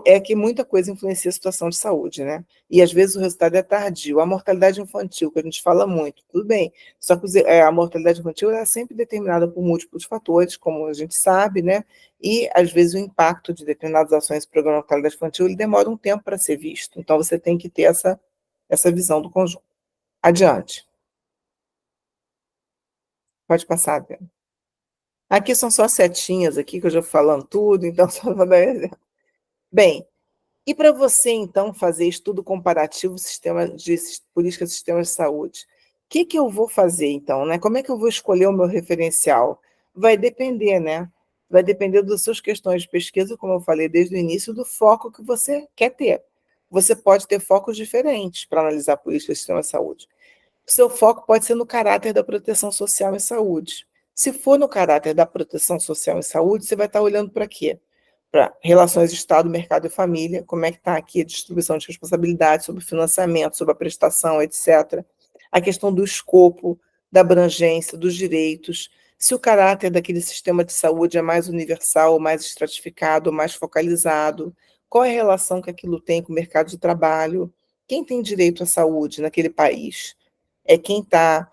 é que muita coisa influencia a situação de saúde, né? E às vezes o resultado é tardio. A mortalidade infantil, que a gente fala muito, tudo bem. Só que a mortalidade infantil é sempre determinada por múltiplos fatores, como a gente sabe, né? E às vezes o impacto de determinadas ações do programa de mortalidade infantil ele demora um tempo para ser visto. Então você tem que ter essa visão do conjunto. Adiante. Pode passar, Bia. Aqui são só setinhas aqui, que eu já vou falando tudo, então só vou dar exemplo. Bem, e para você, então, fazer estudo comparativo sistema de políticas de sistemas de saúde, o que eu vou fazer, então, né? Como é que eu vou escolher o meu referencial? Vai depender, né? Vai depender das suas questões de pesquisa, como eu falei desde o início, do foco que você quer ter. Você pode ter focos diferentes para analisar políticas de sistema de saúde. O seu foco pode ser no caráter da proteção social e saúde. Se for no caráter da proteção social e saúde, você vai estar olhando para quê? Para relações Estado, mercado e família, como é que está aqui a distribuição de responsabilidades sobre o financiamento, sobre a prestação, etc. A questão do escopo, da abrangência, dos direitos, se o caráter daquele sistema de saúde é mais universal, mais estratificado, mais focalizado, qual é a relação que aquilo tem com o mercado de trabalho, quem tem direito à saúde naquele país? É quem está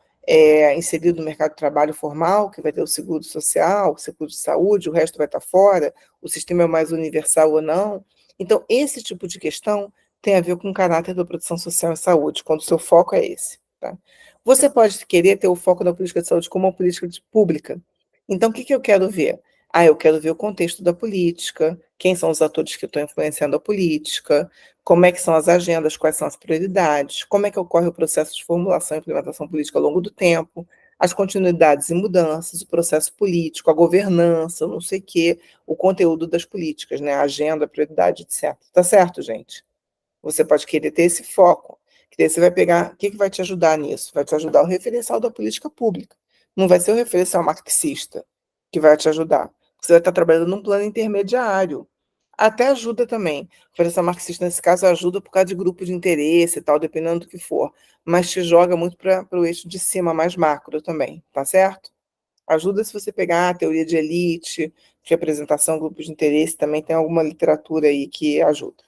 inserido no mercado de trabalho formal, que vai ter o seguro social, o seguro de saúde, o resto vai estar fora, o sistema é mais universal ou não. Então, esse tipo de questão tem a ver com o caráter da proteção social e saúde, quando o seu foco é esse. Tá? Você pode querer ter o foco da política de saúde como uma política pública. Então, o que eu quero ver? Eu quero ver o contexto da política, quem são os atores que estão influenciando a política, como é que são as agendas, quais são as prioridades, como é que ocorre o processo de formulação e implementação política ao longo do tempo, as continuidades e mudanças, o processo político, a governança, não sei o quê, o conteúdo das políticas, né? A agenda, a prioridade, etc. Tá certo, gente? Você pode querer ter esse foco, que daí você vai pegar, o que vai te ajudar nisso? Vai te ajudar o referencial da política pública. Não vai ser o referencial marxista que vai te ajudar. Você vai estar trabalhando num plano intermediário. Até ajuda também. O referencial marxista, nesse caso, ajuda por causa de grupo de interesse e tal, dependendo do que for. Mas te joga muito para o eixo de cima, mais macro também, tá certo? Ajuda se você pegar a teoria de elite, de representação, grupo de interesse, também tem alguma literatura aí que ajuda.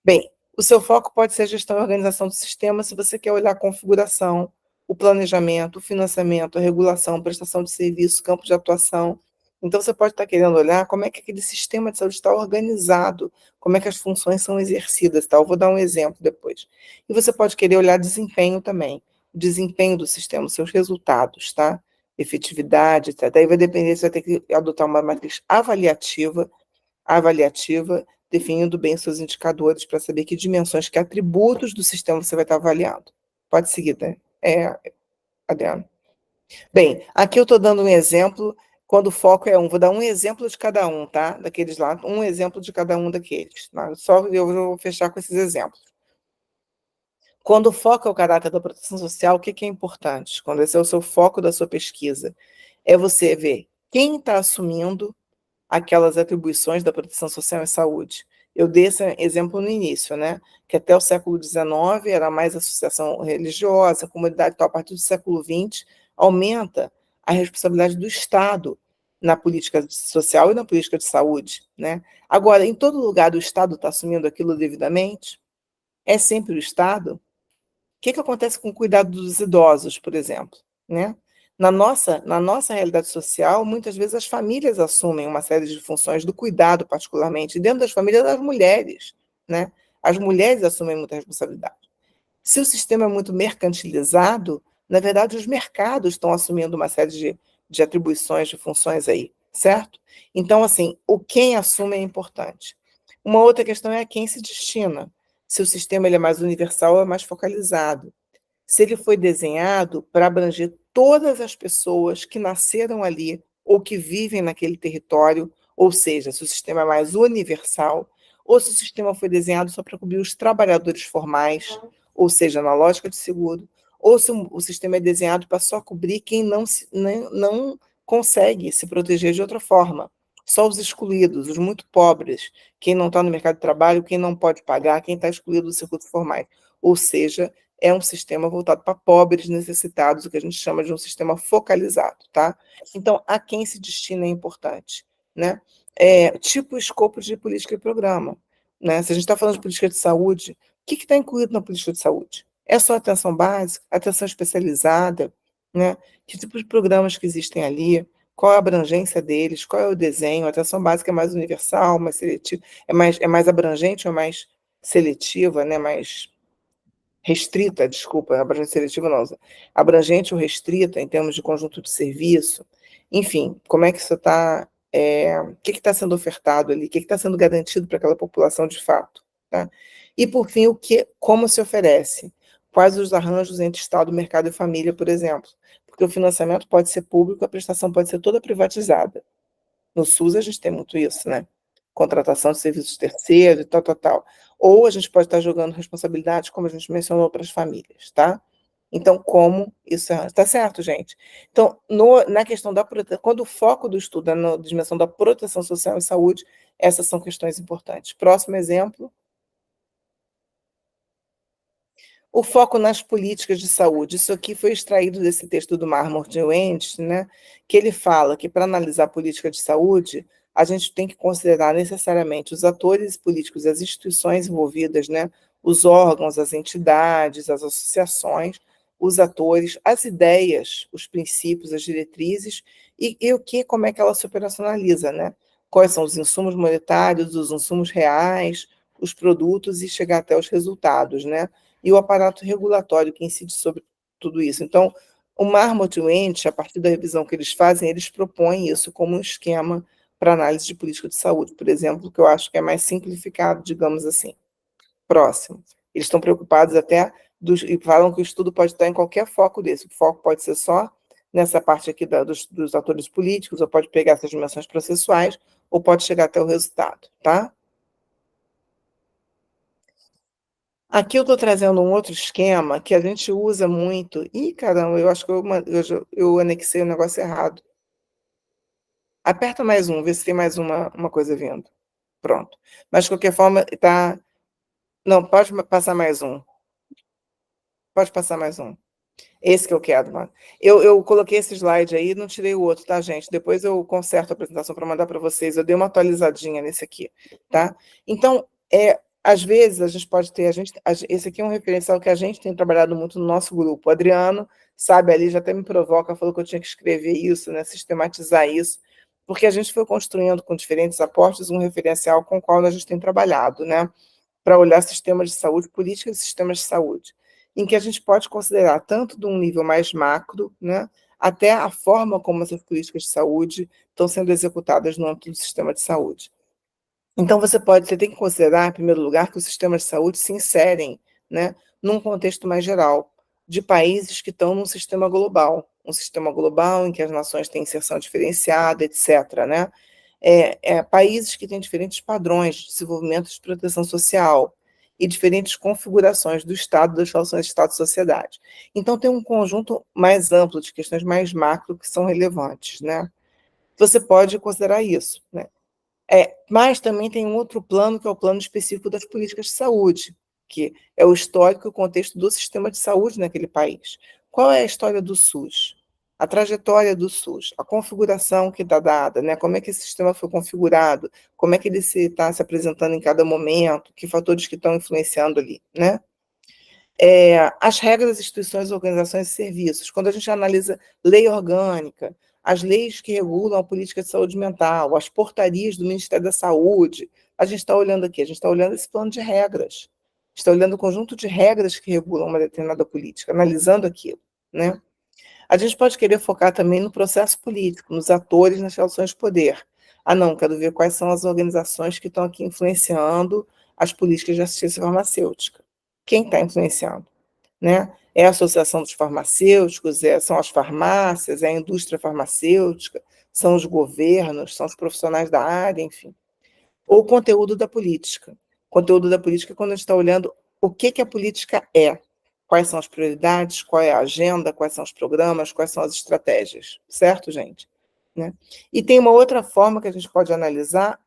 Bem, o seu foco pode ser a gestão e organização do sistema se você quer olhar a configuração, o planejamento, o financiamento, a regulação, a prestação de serviço, campo de atuação. Então, você pode estar querendo olhar como é que aquele sistema de saúde está organizado, como é que as funções são exercidas. Tá? Eu vou dar um exemplo depois. E você pode querer olhar desempenho também. o desempenho do sistema, os seus resultados, tá? Efetividade, tá? Daí vai depender, você vai ter que adotar uma matriz avaliativa, definindo bem seus indicadores para saber que dimensões, que atributos do sistema você vai estar avaliando. Pode seguir, né? Adriano. Bem, aqui eu estou dando um exemplo, quando o foco é um. Vou dar um exemplo de cada um, tá? Daqueles lá, um exemplo de cada um daqueles. Tá? Só eu vou fechar com esses exemplos. Quando o foco é o caráter da proteção social, o que é importante? Quando esse é o seu foco da sua pesquisa, é você ver quem está assumindo aquelas atribuições da proteção social e saúde. Eu dei esse exemplo no início, né? Que até o século XIX era mais associação religiosa, comunidade, tal. A partir do século XX, aumenta a responsabilidade do Estado na política social e na política de saúde, né? Agora, em todo lugar o Estado está assumindo aquilo devidamente? É sempre o Estado? O que acontece com o cuidado dos idosos, por exemplo, né? Na nossa realidade social, muitas vezes as famílias assumem uma série de funções do cuidado, particularmente, e dentro das famílias, das mulheres, né? As mulheres assumem muita responsabilidade. Se o sistema é muito mercantilizado, na verdade, os mercados estão assumindo uma série de atribuições, de funções aí, certo? Então, assim, o quem assume é importante. Uma outra questão é a quem se destina. Se o sistema ele é mais universal ou é mais focalizado. Se ele foi desenhado para abranger todas as pessoas que nasceram ali ou que vivem naquele território, ou seja, se o sistema é mais universal, ou se o sistema foi desenhado só para cobrir os trabalhadores formais, ou seja, na lógica de seguro, ou se o sistema é desenhado para só cobrir quem não consegue se proteger de outra forma. Só os excluídos, os muito pobres, quem não está no mercado de trabalho, quem não pode pagar, quem está excluído dos circuitos formais. Ou seja, é um sistema voltado para pobres necessitados, o que a gente chama de um sistema focalizado, tá? Então, a quem se destina é importante, né? Tipo escopo de política e programa, né? Se a gente está falando de política de saúde, o que está incluído na política de saúde? É só atenção básica, atenção especializada, né? Que tipo de programas que existem ali? Qual a abrangência deles? Qual é o desenho? A atenção básica é mais universal, mais seletiva, é mais abrangente ou mais seletiva, né? Mais restrita, desculpa, abrangente seletiva não, abrangente ou restrita em termos de conjunto de serviço, enfim, como é que isso está, o que está sendo ofertado ali, o que está sendo garantido para aquela população de fato, tá? E por fim, como se oferece, quais os arranjos entre Estado, mercado e família, por exemplo, porque o financiamento pode ser público, a prestação pode ser toda privatizada. No SUS a gente tem muito isso, né? Contratação de serviços terceiros, tal, tal, tal. Ou a gente pode estar jogando responsabilidade, como a gente mencionou, para as famílias, tá? Então, como isso está certo, gente? Então, na questão da proteção, quando o foco do estudo é na dimensão da proteção social e saúde, essas são questões importantes. Próximo exemplo. O foco nas políticas de saúde. Isso aqui foi extraído desse texto do Marmot e Wendt, né, que ele fala que para analisar a política de saúde, a gente tem que considerar necessariamente os atores políticos, as instituições envolvidas, né, os órgãos, as entidades, as associações, os atores, as ideias, os princípios, as diretrizes e como é que ela se operacionaliza, né? Quais são os insumos monetários, os insumos reais, os produtos e chegar até os resultados, né? E o aparato regulatório que incide sobre tudo isso. Então, o Marmot e o Wendt, a partir da revisão que eles fazem, eles propõem isso como um esquema para análise de política de saúde, por exemplo, que eu acho que é mais simplificado, digamos assim. Próximo. Eles estão preocupados até, e falam que o estudo pode estar em qualquer foco desse. O foco pode ser só nessa parte aqui dos atores políticos, ou pode pegar essas dimensões processuais, ou pode chegar até o resultado, tá? Aqui eu estou trazendo um outro esquema que a gente usa muito. Ih, caramba, eu acho que eu anexei o negócio errado. Aperta mais um, vê se tem mais uma coisa vindo. Pronto. Mas, de qualquer forma, tá. Não, pode passar mais um. Pode passar mais um. Esse que eu quero, mano. Eu coloquei esse slide aí, não tirei o outro, tá, gente? Depois eu conserto a apresentação para mandar para vocês. Eu dei uma atualizadinha nesse aqui, tá? Então, às vezes a gente pode ter, esse aqui é um referencial que a gente tem trabalhado muito no nosso grupo. O Adriano, sabe, ali já até me provoca, falou que eu tinha que escrever isso, né, sistematizar isso, porque a gente foi construindo com diferentes aportes um referencial com o qual a gente tem trabalhado, né, para olhar sistemas de saúde, políticas e sistemas de saúde. em que a gente pode considerar tanto de um nível mais macro, né, até a forma como essas políticas de saúde estão sendo executadas no âmbito do sistema de saúde. Então, você tem que considerar, em primeiro lugar, que os sistemas de saúde se inserem, né, num contexto mais geral, de países que estão num sistema global, um sistema global em que as nações têm inserção diferenciada, etc., né? Países que têm diferentes padrões de desenvolvimento de proteção social e diferentes configurações do Estado, das relações Estado-sociedade. Então, tem um conjunto mais amplo de questões mais macro que são relevantes, né? Você pode considerar isso, né? Mas também tem um outro plano, que é o plano específico das políticas de saúde, que é o histórico e o contexto do sistema de saúde naquele país. Qual é a história do SUS? A trajetória do SUS, a configuração que está dada, né? Como é que esse sistema foi configurado, como é que ele está se apresentando em cada momento, que fatores que estão influenciando ali, né? As regras das instituições, organizações e serviços. Quando a gente analisa lei orgânica, as leis que regulam a política de saúde mental, as portarias do Ministério da Saúde, a gente está olhando aqui, a gente está olhando esse plano de regras, está olhando o conjunto de regras que regulam uma determinada política, analisando aquilo, né? A gente pode querer focar também no processo político, nos atores, nas relações de poder. Não, quero ver quais são as organizações que estão aqui influenciando as políticas de assistência farmacêutica. Quem está influenciando? Né? É a Associação dos Farmacêuticos, são as farmácias, é a indústria farmacêutica, são os governos, são os profissionais da área, enfim. Ou o conteúdo da política. O conteúdo da política é quando a gente está olhando o que a política é, quais são as prioridades, qual é a agenda, quais são os programas, quais são as estratégias, certo, gente? Né? E tem uma outra forma que a gente pode analisar,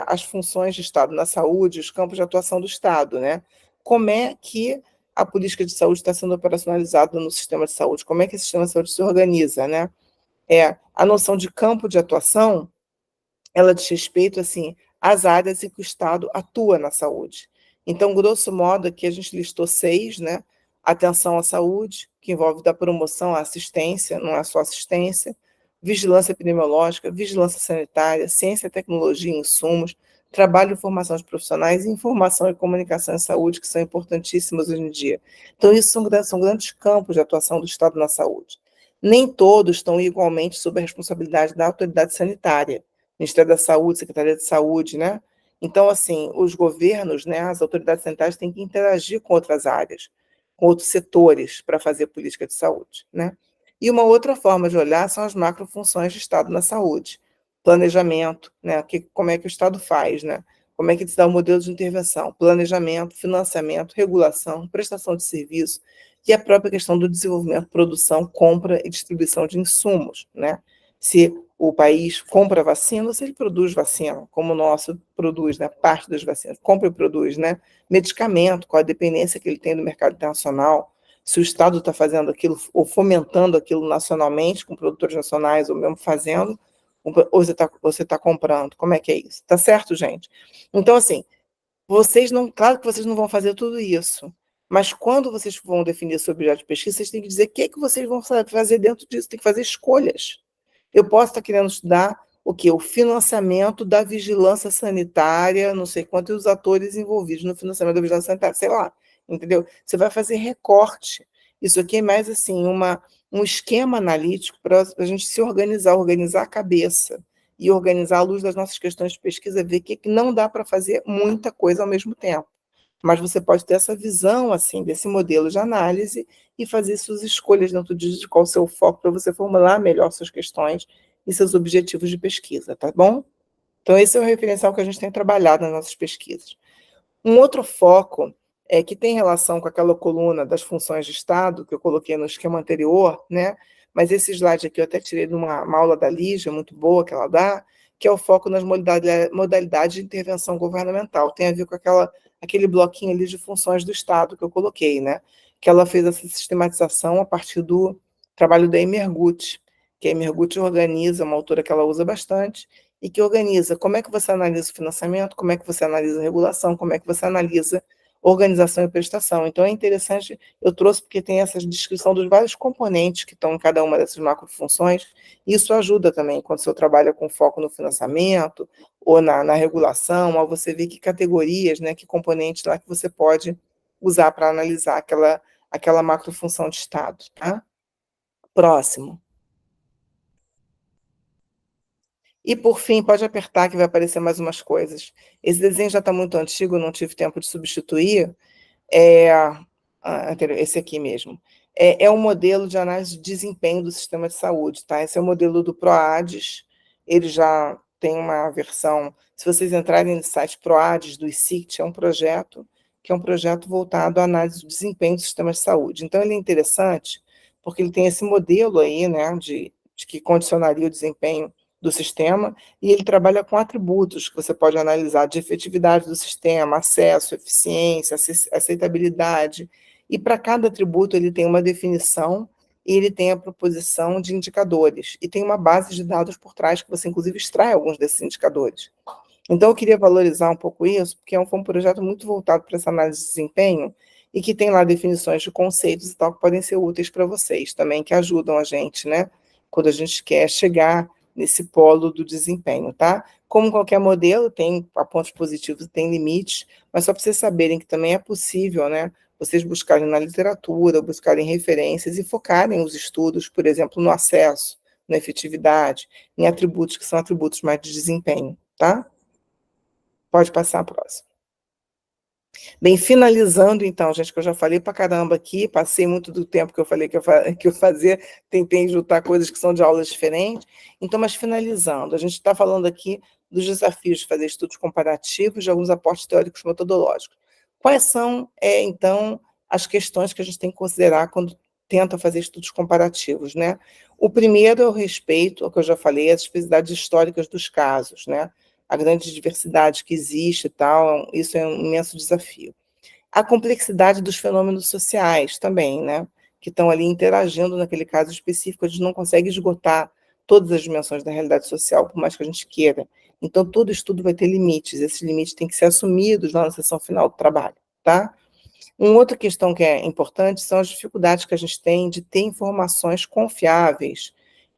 as funções de Estado na saúde, os campos de atuação do Estado, né? Como é que a política de saúde está sendo operacionalizada no sistema de saúde? Como é que esse sistema de saúde se organiza, né? A noção de campo de atuação, ela diz respeito, assim, às áreas em que o Estado atua na saúde. Então, grosso modo, aqui a gente listou 6, né? Atenção à saúde, que envolve da promoção à assistência, não é só assistência, vigilância epidemiológica, vigilância sanitária, ciência, tecnologia e insumos, trabalho e formação de profissionais e informação e comunicação em saúde, que são importantíssimas hoje em dia. Então, isso são grandes campos de atuação do Estado na saúde. Nem todos estão igualmente sob a responsabilidade da autoridade sanitária, Ministério da Saúde, Secretaria de Saúde, né? Então, assim, os governos, né, as autoridades sanitárias têm que interagir com outras áreas, com outros setores para fazer política de saúde, né? E uma outra forma de olhar são as macrofunções de Estado na saúde. Planejamento, né? Como é que o Estado faz, né? Como é que se dá o modelo de intervenção? Planejamento, financiamento, regulação, prestação de serviço e a própria questão do desenvolvimento, produção, compra e distribuição de insumos, né? Se o país compra vacina ou se ele produz vacina, como o nosso produz, né? Parte das vacinas, compra e produz, né? Medicamento, qual a dependência que ele tem do mercado internacional, se o Estado está fazendo aquilo ou fomentando aquilo nacionalmente, com produtores nacionais, ou mesmo fazendo, ou você tá comprando, como é que é isso? Tá certo, gente? Então, assim, claro que vocês não vão fazer tudo isso, mas quando vocês vão definir seu objeto de pesquisa, vocês têm que dizer o que vocês vão fazer dentro disso, tem que fazer escolhas. Eu posso estar querendo estudar o quê? O financiamento da vigilância sanitária, não sei quantos os atores envolvidos no financiamento da vigilância sanitária, sei lá, entendeu? Você vai fazer recorte. Isso aqui é mais assim, um esquema analítico para a gente se organizar a cabeça e organizar à luz das nossas questões de pesquisa, ver que não dá para fazer muita coisa ao mesmo tempo. Mas você pode ter essa visão, assim, desse modelo de análise e fazer suas escolhas dentro de qual o seu foco para você formular melhor suas questões e seus objetivos de pesquisa, tá bom? Então, esse é o referencial que a gente tem trabalhado nas nossas pesquisas. Um outro foco que tem relação com aquela coluna das funções de Estado, que eu coloquei no esquema anterior, né? Mas esse slide aqui eu até tirei de uma aula da Lígia, muito boa que ela dá, que é o foco nas modalidades de intervenção governamental. Tem a ver com aquele bloquinho ali de funções do Estado que eu coloquei, né? Que ela fez essa sistematização a partir do trabalho da Emergut, que a Emergut organiza, uma autora que ela usa bastante, e que organiza como é que você analisa o financiamento, como é que você analisa a regulação, como é que você analisa organização e prestação. Então, é interessante, eu trouxe porque tem essa descrição dos vários componentes que estão em cada uma dessas macrofunções, e isso ajuda também, quando você trabalha com foco no financiamento ou na regulação, ao você ver que categorias, né, que componentes lá que você pode usar para analisar aquela macrofunção de Estado, tá? Próximo. E, por fim, pode apertar que vai aparecer mais umas coisas. Esse desenho já está muito antigo, não tive tempo de substituir. Esse aqui mesmo. É um modelo de análise de desempenho do sistema de saúde, tá? Esse é o modelo do PROADES. Ele já tem uma versão. Se vocês entrarem no site PROADES do ICIT, é um projeto que é um projeto voltado à análise do desempenho do sistema de saúde. Então, ele é interessante porque ele tem esse modelo aí, né, de que condicionaria o desempenho do sistema, e ele trabalha com atributos que você pode analisar de efetividade do sistema, acesso, eficiência, aceitabilidade, e para cada atributo ele tem uma definição e ele tem a proposição de indicadores, e tem uma base de dados por trás que você, inclusive, extrai alguns desses indicadores. Então, eu queria valorizar um pouco isso, porque foi um projeto muito voltado para essa análise de desempenho, e que tem lá definições de conceitos e tal, que podem ser úteis para vocês também, que ajudam a gente, né, quando a gente quer chegar nesse polo do desempenho, tá? Como qualquer modelo, tem pontos positivos e tem limites, mas só para vocês saberem que também é possível, né, vocês buscarem na literatura, buscarem referências e focarem os estudos, por exemplo, no acesso, na efetividade, em atributos que são atributos mais de desempenho, tá? Pode passar a próxima. Bem, finalizando então, gente, que eu já falei para caramba aqui, passei muito do tempo que eu falei que eu fazia, tentei juntar coisas que são de aulas diferentes. Então, mas finalizando, a gente está falando aqui dos desafios de fazer estudos comparativos, de alguns aportes teóricos metodológicos. Quais são, então, as questões que a gente tem que considerar quando tenta fazer estudos comparativos, né? O primeiro é o respeito, ao que eu já falei, às especificidades históricas dos casos, né? A grande diversidade que existe e tal, isso é um imenso desafio. A complexidade dos fenômenos sociais também, né, que estão ali interagindo naquele caso específico, a gente não consegue esgotar todas as dimensões da realidade social, por mais que a gente queira. Então, todo estudo vai ter limites, esses limites têm que ser assumidos lá na sessão final do trabalho, tá? Uma outra questão que é importante são as dificuldades que a gente tem de ter informações confiáveis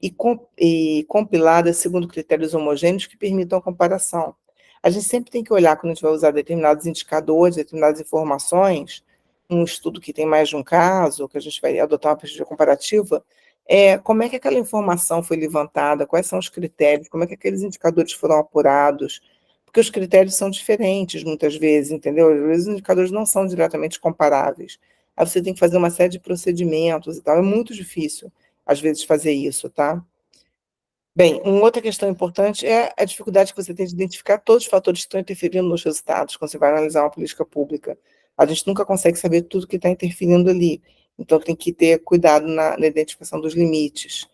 e compiladas segundo critérios homogêneos que permitam a comparação. A gente sempre tem que olhar, quando a gente vai usar determinados indicadores, determinadas informações, um estudo que tem mais de um caso, que a gente vai adotar uma pesquisa comparativa, como é que aquela informação foi levantada, quais são os critérios, como é que aqueles indicadores foram apurados, porque os critérios são diferentes muitas vezes, entendeu? Às vezes os indicadores não são diretamente comparáveis. Aí você tem que fazer uma série de procedimentos e tal. É muito difícil, às vezes, fazer isso, tá? Bem, uma outra questão importante é a dificuldade que você tem de identificar todos os fatores que estão interferindo nos resultados quando você vai analisar uma política pública. A gente nunca consegue saber tudo que está interferindo ali. Então, tem que ter cuidado na identificação dos limites.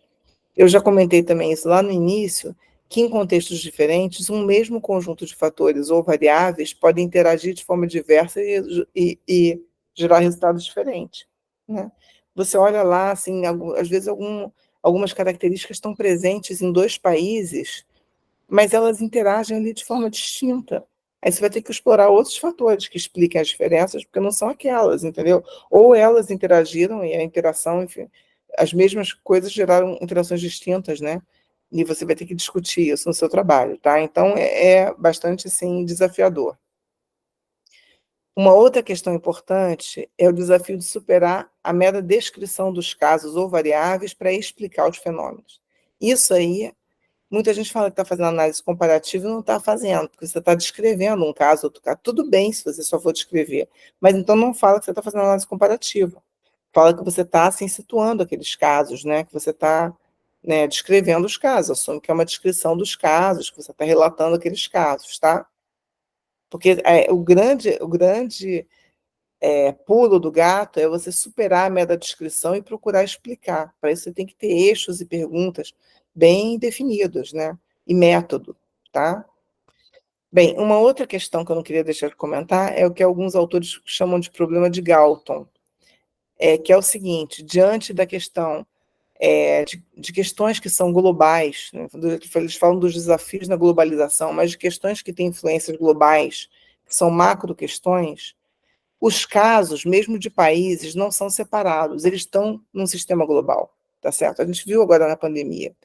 Eu já comentei também isso lá no início, que em contextos diferentes, um mesmo conjunto de fatores ou variáveis pode interagir de forma diversa e gerar resultados diferentes, né? Você olha lá, assim, às vezes algumas características estão presentes em dois países, mas elas interagem ali de forma distinta. Aí você vai ter que explorar outros fatores que expliquem as diferenças, porque não são aquelas, entendeu? Ou elas interagiram e a interação, enfim, as mesmas coisas geraram interações distintas, né? E você vai ter que discutir isso no seu trabalho, tá? Então, é bastante, assim, desafiador. Uma outra questão importante é o desafio de superar a mera descrição dos casos ou variáveis para explicar os fenômenos. Isso aí, muita gente fala que está fazendo análise comparativa e não está fazendo, porque você está descrevendo um caso, outro caso. Tudo bem se você só for descrever, mas então não fala que você está fazendo análise comparativa. Fala que você está assim, situando aqueles casos, né? Que você está, né, descrevendo os casos, assume que é uma descrição dos casos, que você está relatando aqueles casos, tá? Porque o grande pulo do gato é você superar a mera descrição e procurar explicar. Para isso você tem que ter eixos e perguntas bem definidos, né? E método, tá? Bem, uma outra questão que eu não queria deixar de comentar é o que alguns autores chamam de problema de Galton, que é o seguinte: diante da questão de questões que são globais, né? Eles falam dos desafios na globalização, mas de questões que têm influências globais, que são macro questões, os casos, mesmo de países, não são separados, eles estão num sistema global, tá certo? A gente viu agora na pandemia.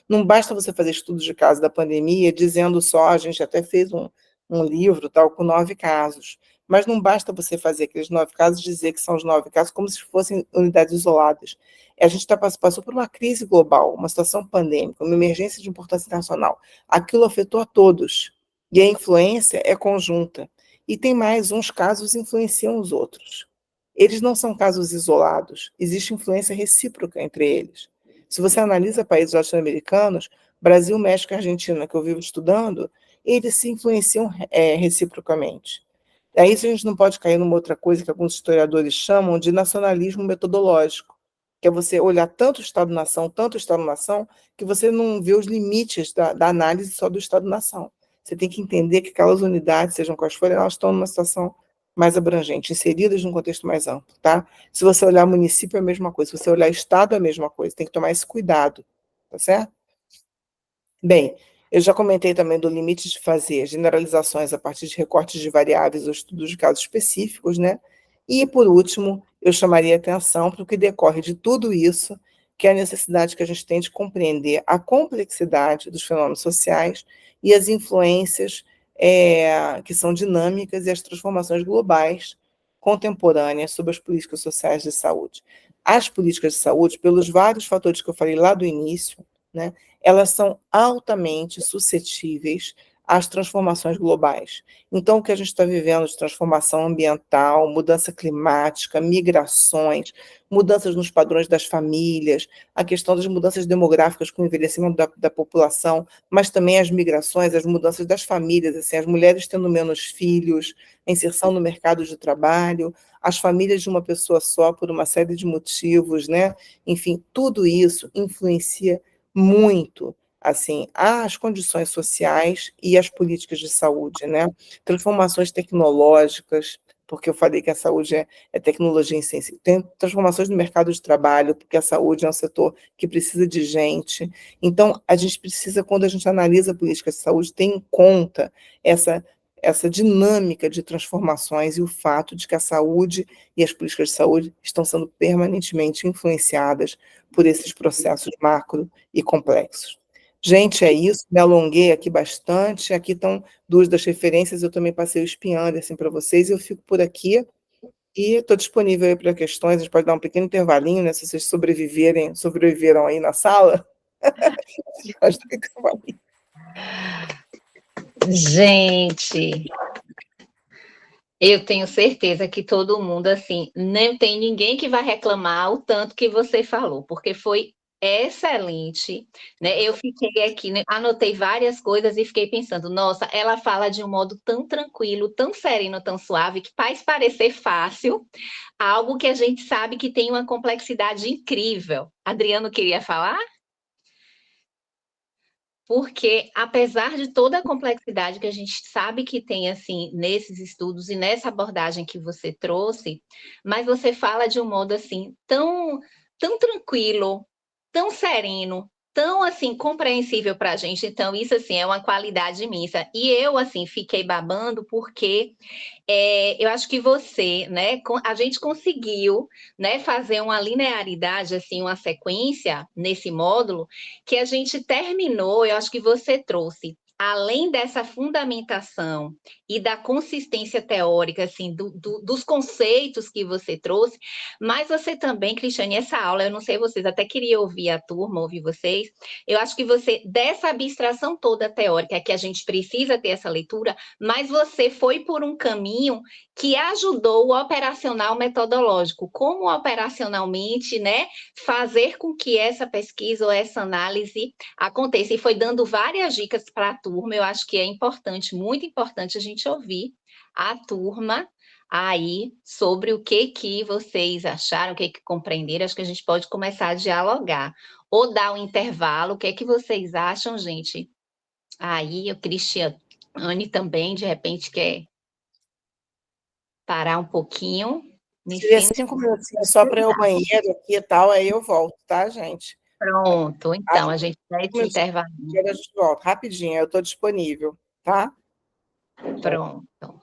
Não basta você fazer estudos de caso da pandemia dizendo só, a gente até fez um livro tal com 9 casos, Mas não basta você fazer aqueles 9 casos e dizer que são os 9 casos como se fossem unidades isoladas. A gente passou por uma crise global, uma situação pandêmica, uma emergência de importância internacional. Aquilo afetou a todos. E a influência é conjunta. E tem mais, uns casos influenciam os outros. Eles não são casos isolados, existe influência recíproca entre eles. Se você analisa países latino-americanos, Brasil, México e Argentina, que eu vivo estudando, eles se influenciam reciprocamente. Aí a gente não pode cair numa outra coisa que alguns historiadores chamam de nacionalismo metodológico, que é você olhar tanto o Estado-nação, que você não vê os limites da análise só do Estado-nação. Você tem que entender que aquelas unidades, sejam quais forem, elas estão numa situação mais abrangente, inseridas num contexto mais amplo, tá? Se você olhar município, é a mesma coisa. Se você olhar estado, é a mesma coisa. Tem que tomar esse cuidado, tá certo? Bem, eu já comentei também do limite de fazer generalizações a partir de recortes de variáveis ou estudos de casos específicos, né? E, por último, eu chamaria atenção para o que decorre de tudo isso, que é a necessidade que a gente tem de compreender a complexidade dos fenômenos sociais e as influências que são dinâmicas e as transformações globais contemporâneas sobre as políticas sociais de saúde. As políticas de saúde, pelos vários fatores que eu falei lá do início, né, elas são altamente suscetíveis às transformações globais. Então, o que a gente está vivendo de transformação ambiental, mudança climática, migrações, mudanças nos padrões das famílias, a questão das mudanças demográficas com o envelhecimento da população, mas também as migrações, as mudanças das famílias, assim, as mulheres tendo menos filhos, a inserção no mercado de trabalho, as famílias de uma pessoa só por uma série de motivos, né? Enfim, tudo isso influencia muito assim as condições sociais e as políticas de saúde, né? Transformações tecnológicas, porque eu falei que a saúde é tecnologia em ciência. Tem transformações no mercado de trabalho, porque a saúde é um setor que precisa de gente. Então, a gente precisa, quando a gente analisa a política de saúde, ter em conta essa dinâmica de transformações e o fato de que a saúde e as políticas de saúde estão sendo permanentemente influenciadas por esses processos macro e complexos. Gente, é isso, me alonguei aqui bastante, aqui estão 2 das referências, eu também passei o espiando assim para vocês, eu fico por aqui e estou disponível aí para questões, a gente pode dar um pequeno intervalinho, né, se vocês sobreviveram aí na sala. Gente, eu tenho certeza que todo mundo, assim, não tem ninguém que vai reclamar o tanto que você falou, porque foi excelente, né? Eu fiquei aqui, né, anotei várias coisas e fiquei pensando, nossa, ela fala de um modo tão tranquilo, tão sereno, tão suave, que faz parecer fácil, algo que a gente sabe que tem uma complexidade incrível. Adriano queria falar? Porque, apesar de toda a complexidade que a gente sabe que tem, assim, nesses estudos e nessa abordagem que você trouxe, mas você fala de um modo, assim, tão tranquilo, tão sereno, tão, assim, compreensível para a gente. Então, isso, assim, é uma qualidade imensa. E eu, assim, fiquei babando porque eu acho que você, né, a gente conseguiu, né, fazer uma linearidade, assim, uma sequência nesse módulo, que a gente terminou, eu acho que você trouxe, além dessa fundamentação e da consistência teórica, assim, dos conceitos que você trouxe, mas você também, Cristiane, essa aula, eu não sei vocês, até queria ouvir a turma, ouvir vocês, eu acho que você, dessa abstração toda teórica, que a gente precisa ter essa leitura, mas você foi por um caminho que ajudou o operacional metodológico, como operacionalmente, né, fazer com que essa pesquisa ou essa análise aconteça. E foi dando várias dicas para a turma, eu acho que é importante, muito importante a gente ouvir a turma aí sobre o que vocês acharam, o que compreenderam, acho que a gente pode começar a dialogar. Ou dar um intervalo, o que vocês acham, gente? Aí, o Cristiane também, de repente, quer parar um pouquinho. Seria 5 minutinhos só para ir ao banheiro aqui e tal, aí eu volto, tá, gente? Pronto, então, a gente vai esse intervalo. A gente volta, rapidinho, eu estou disponível, tá? Pronto.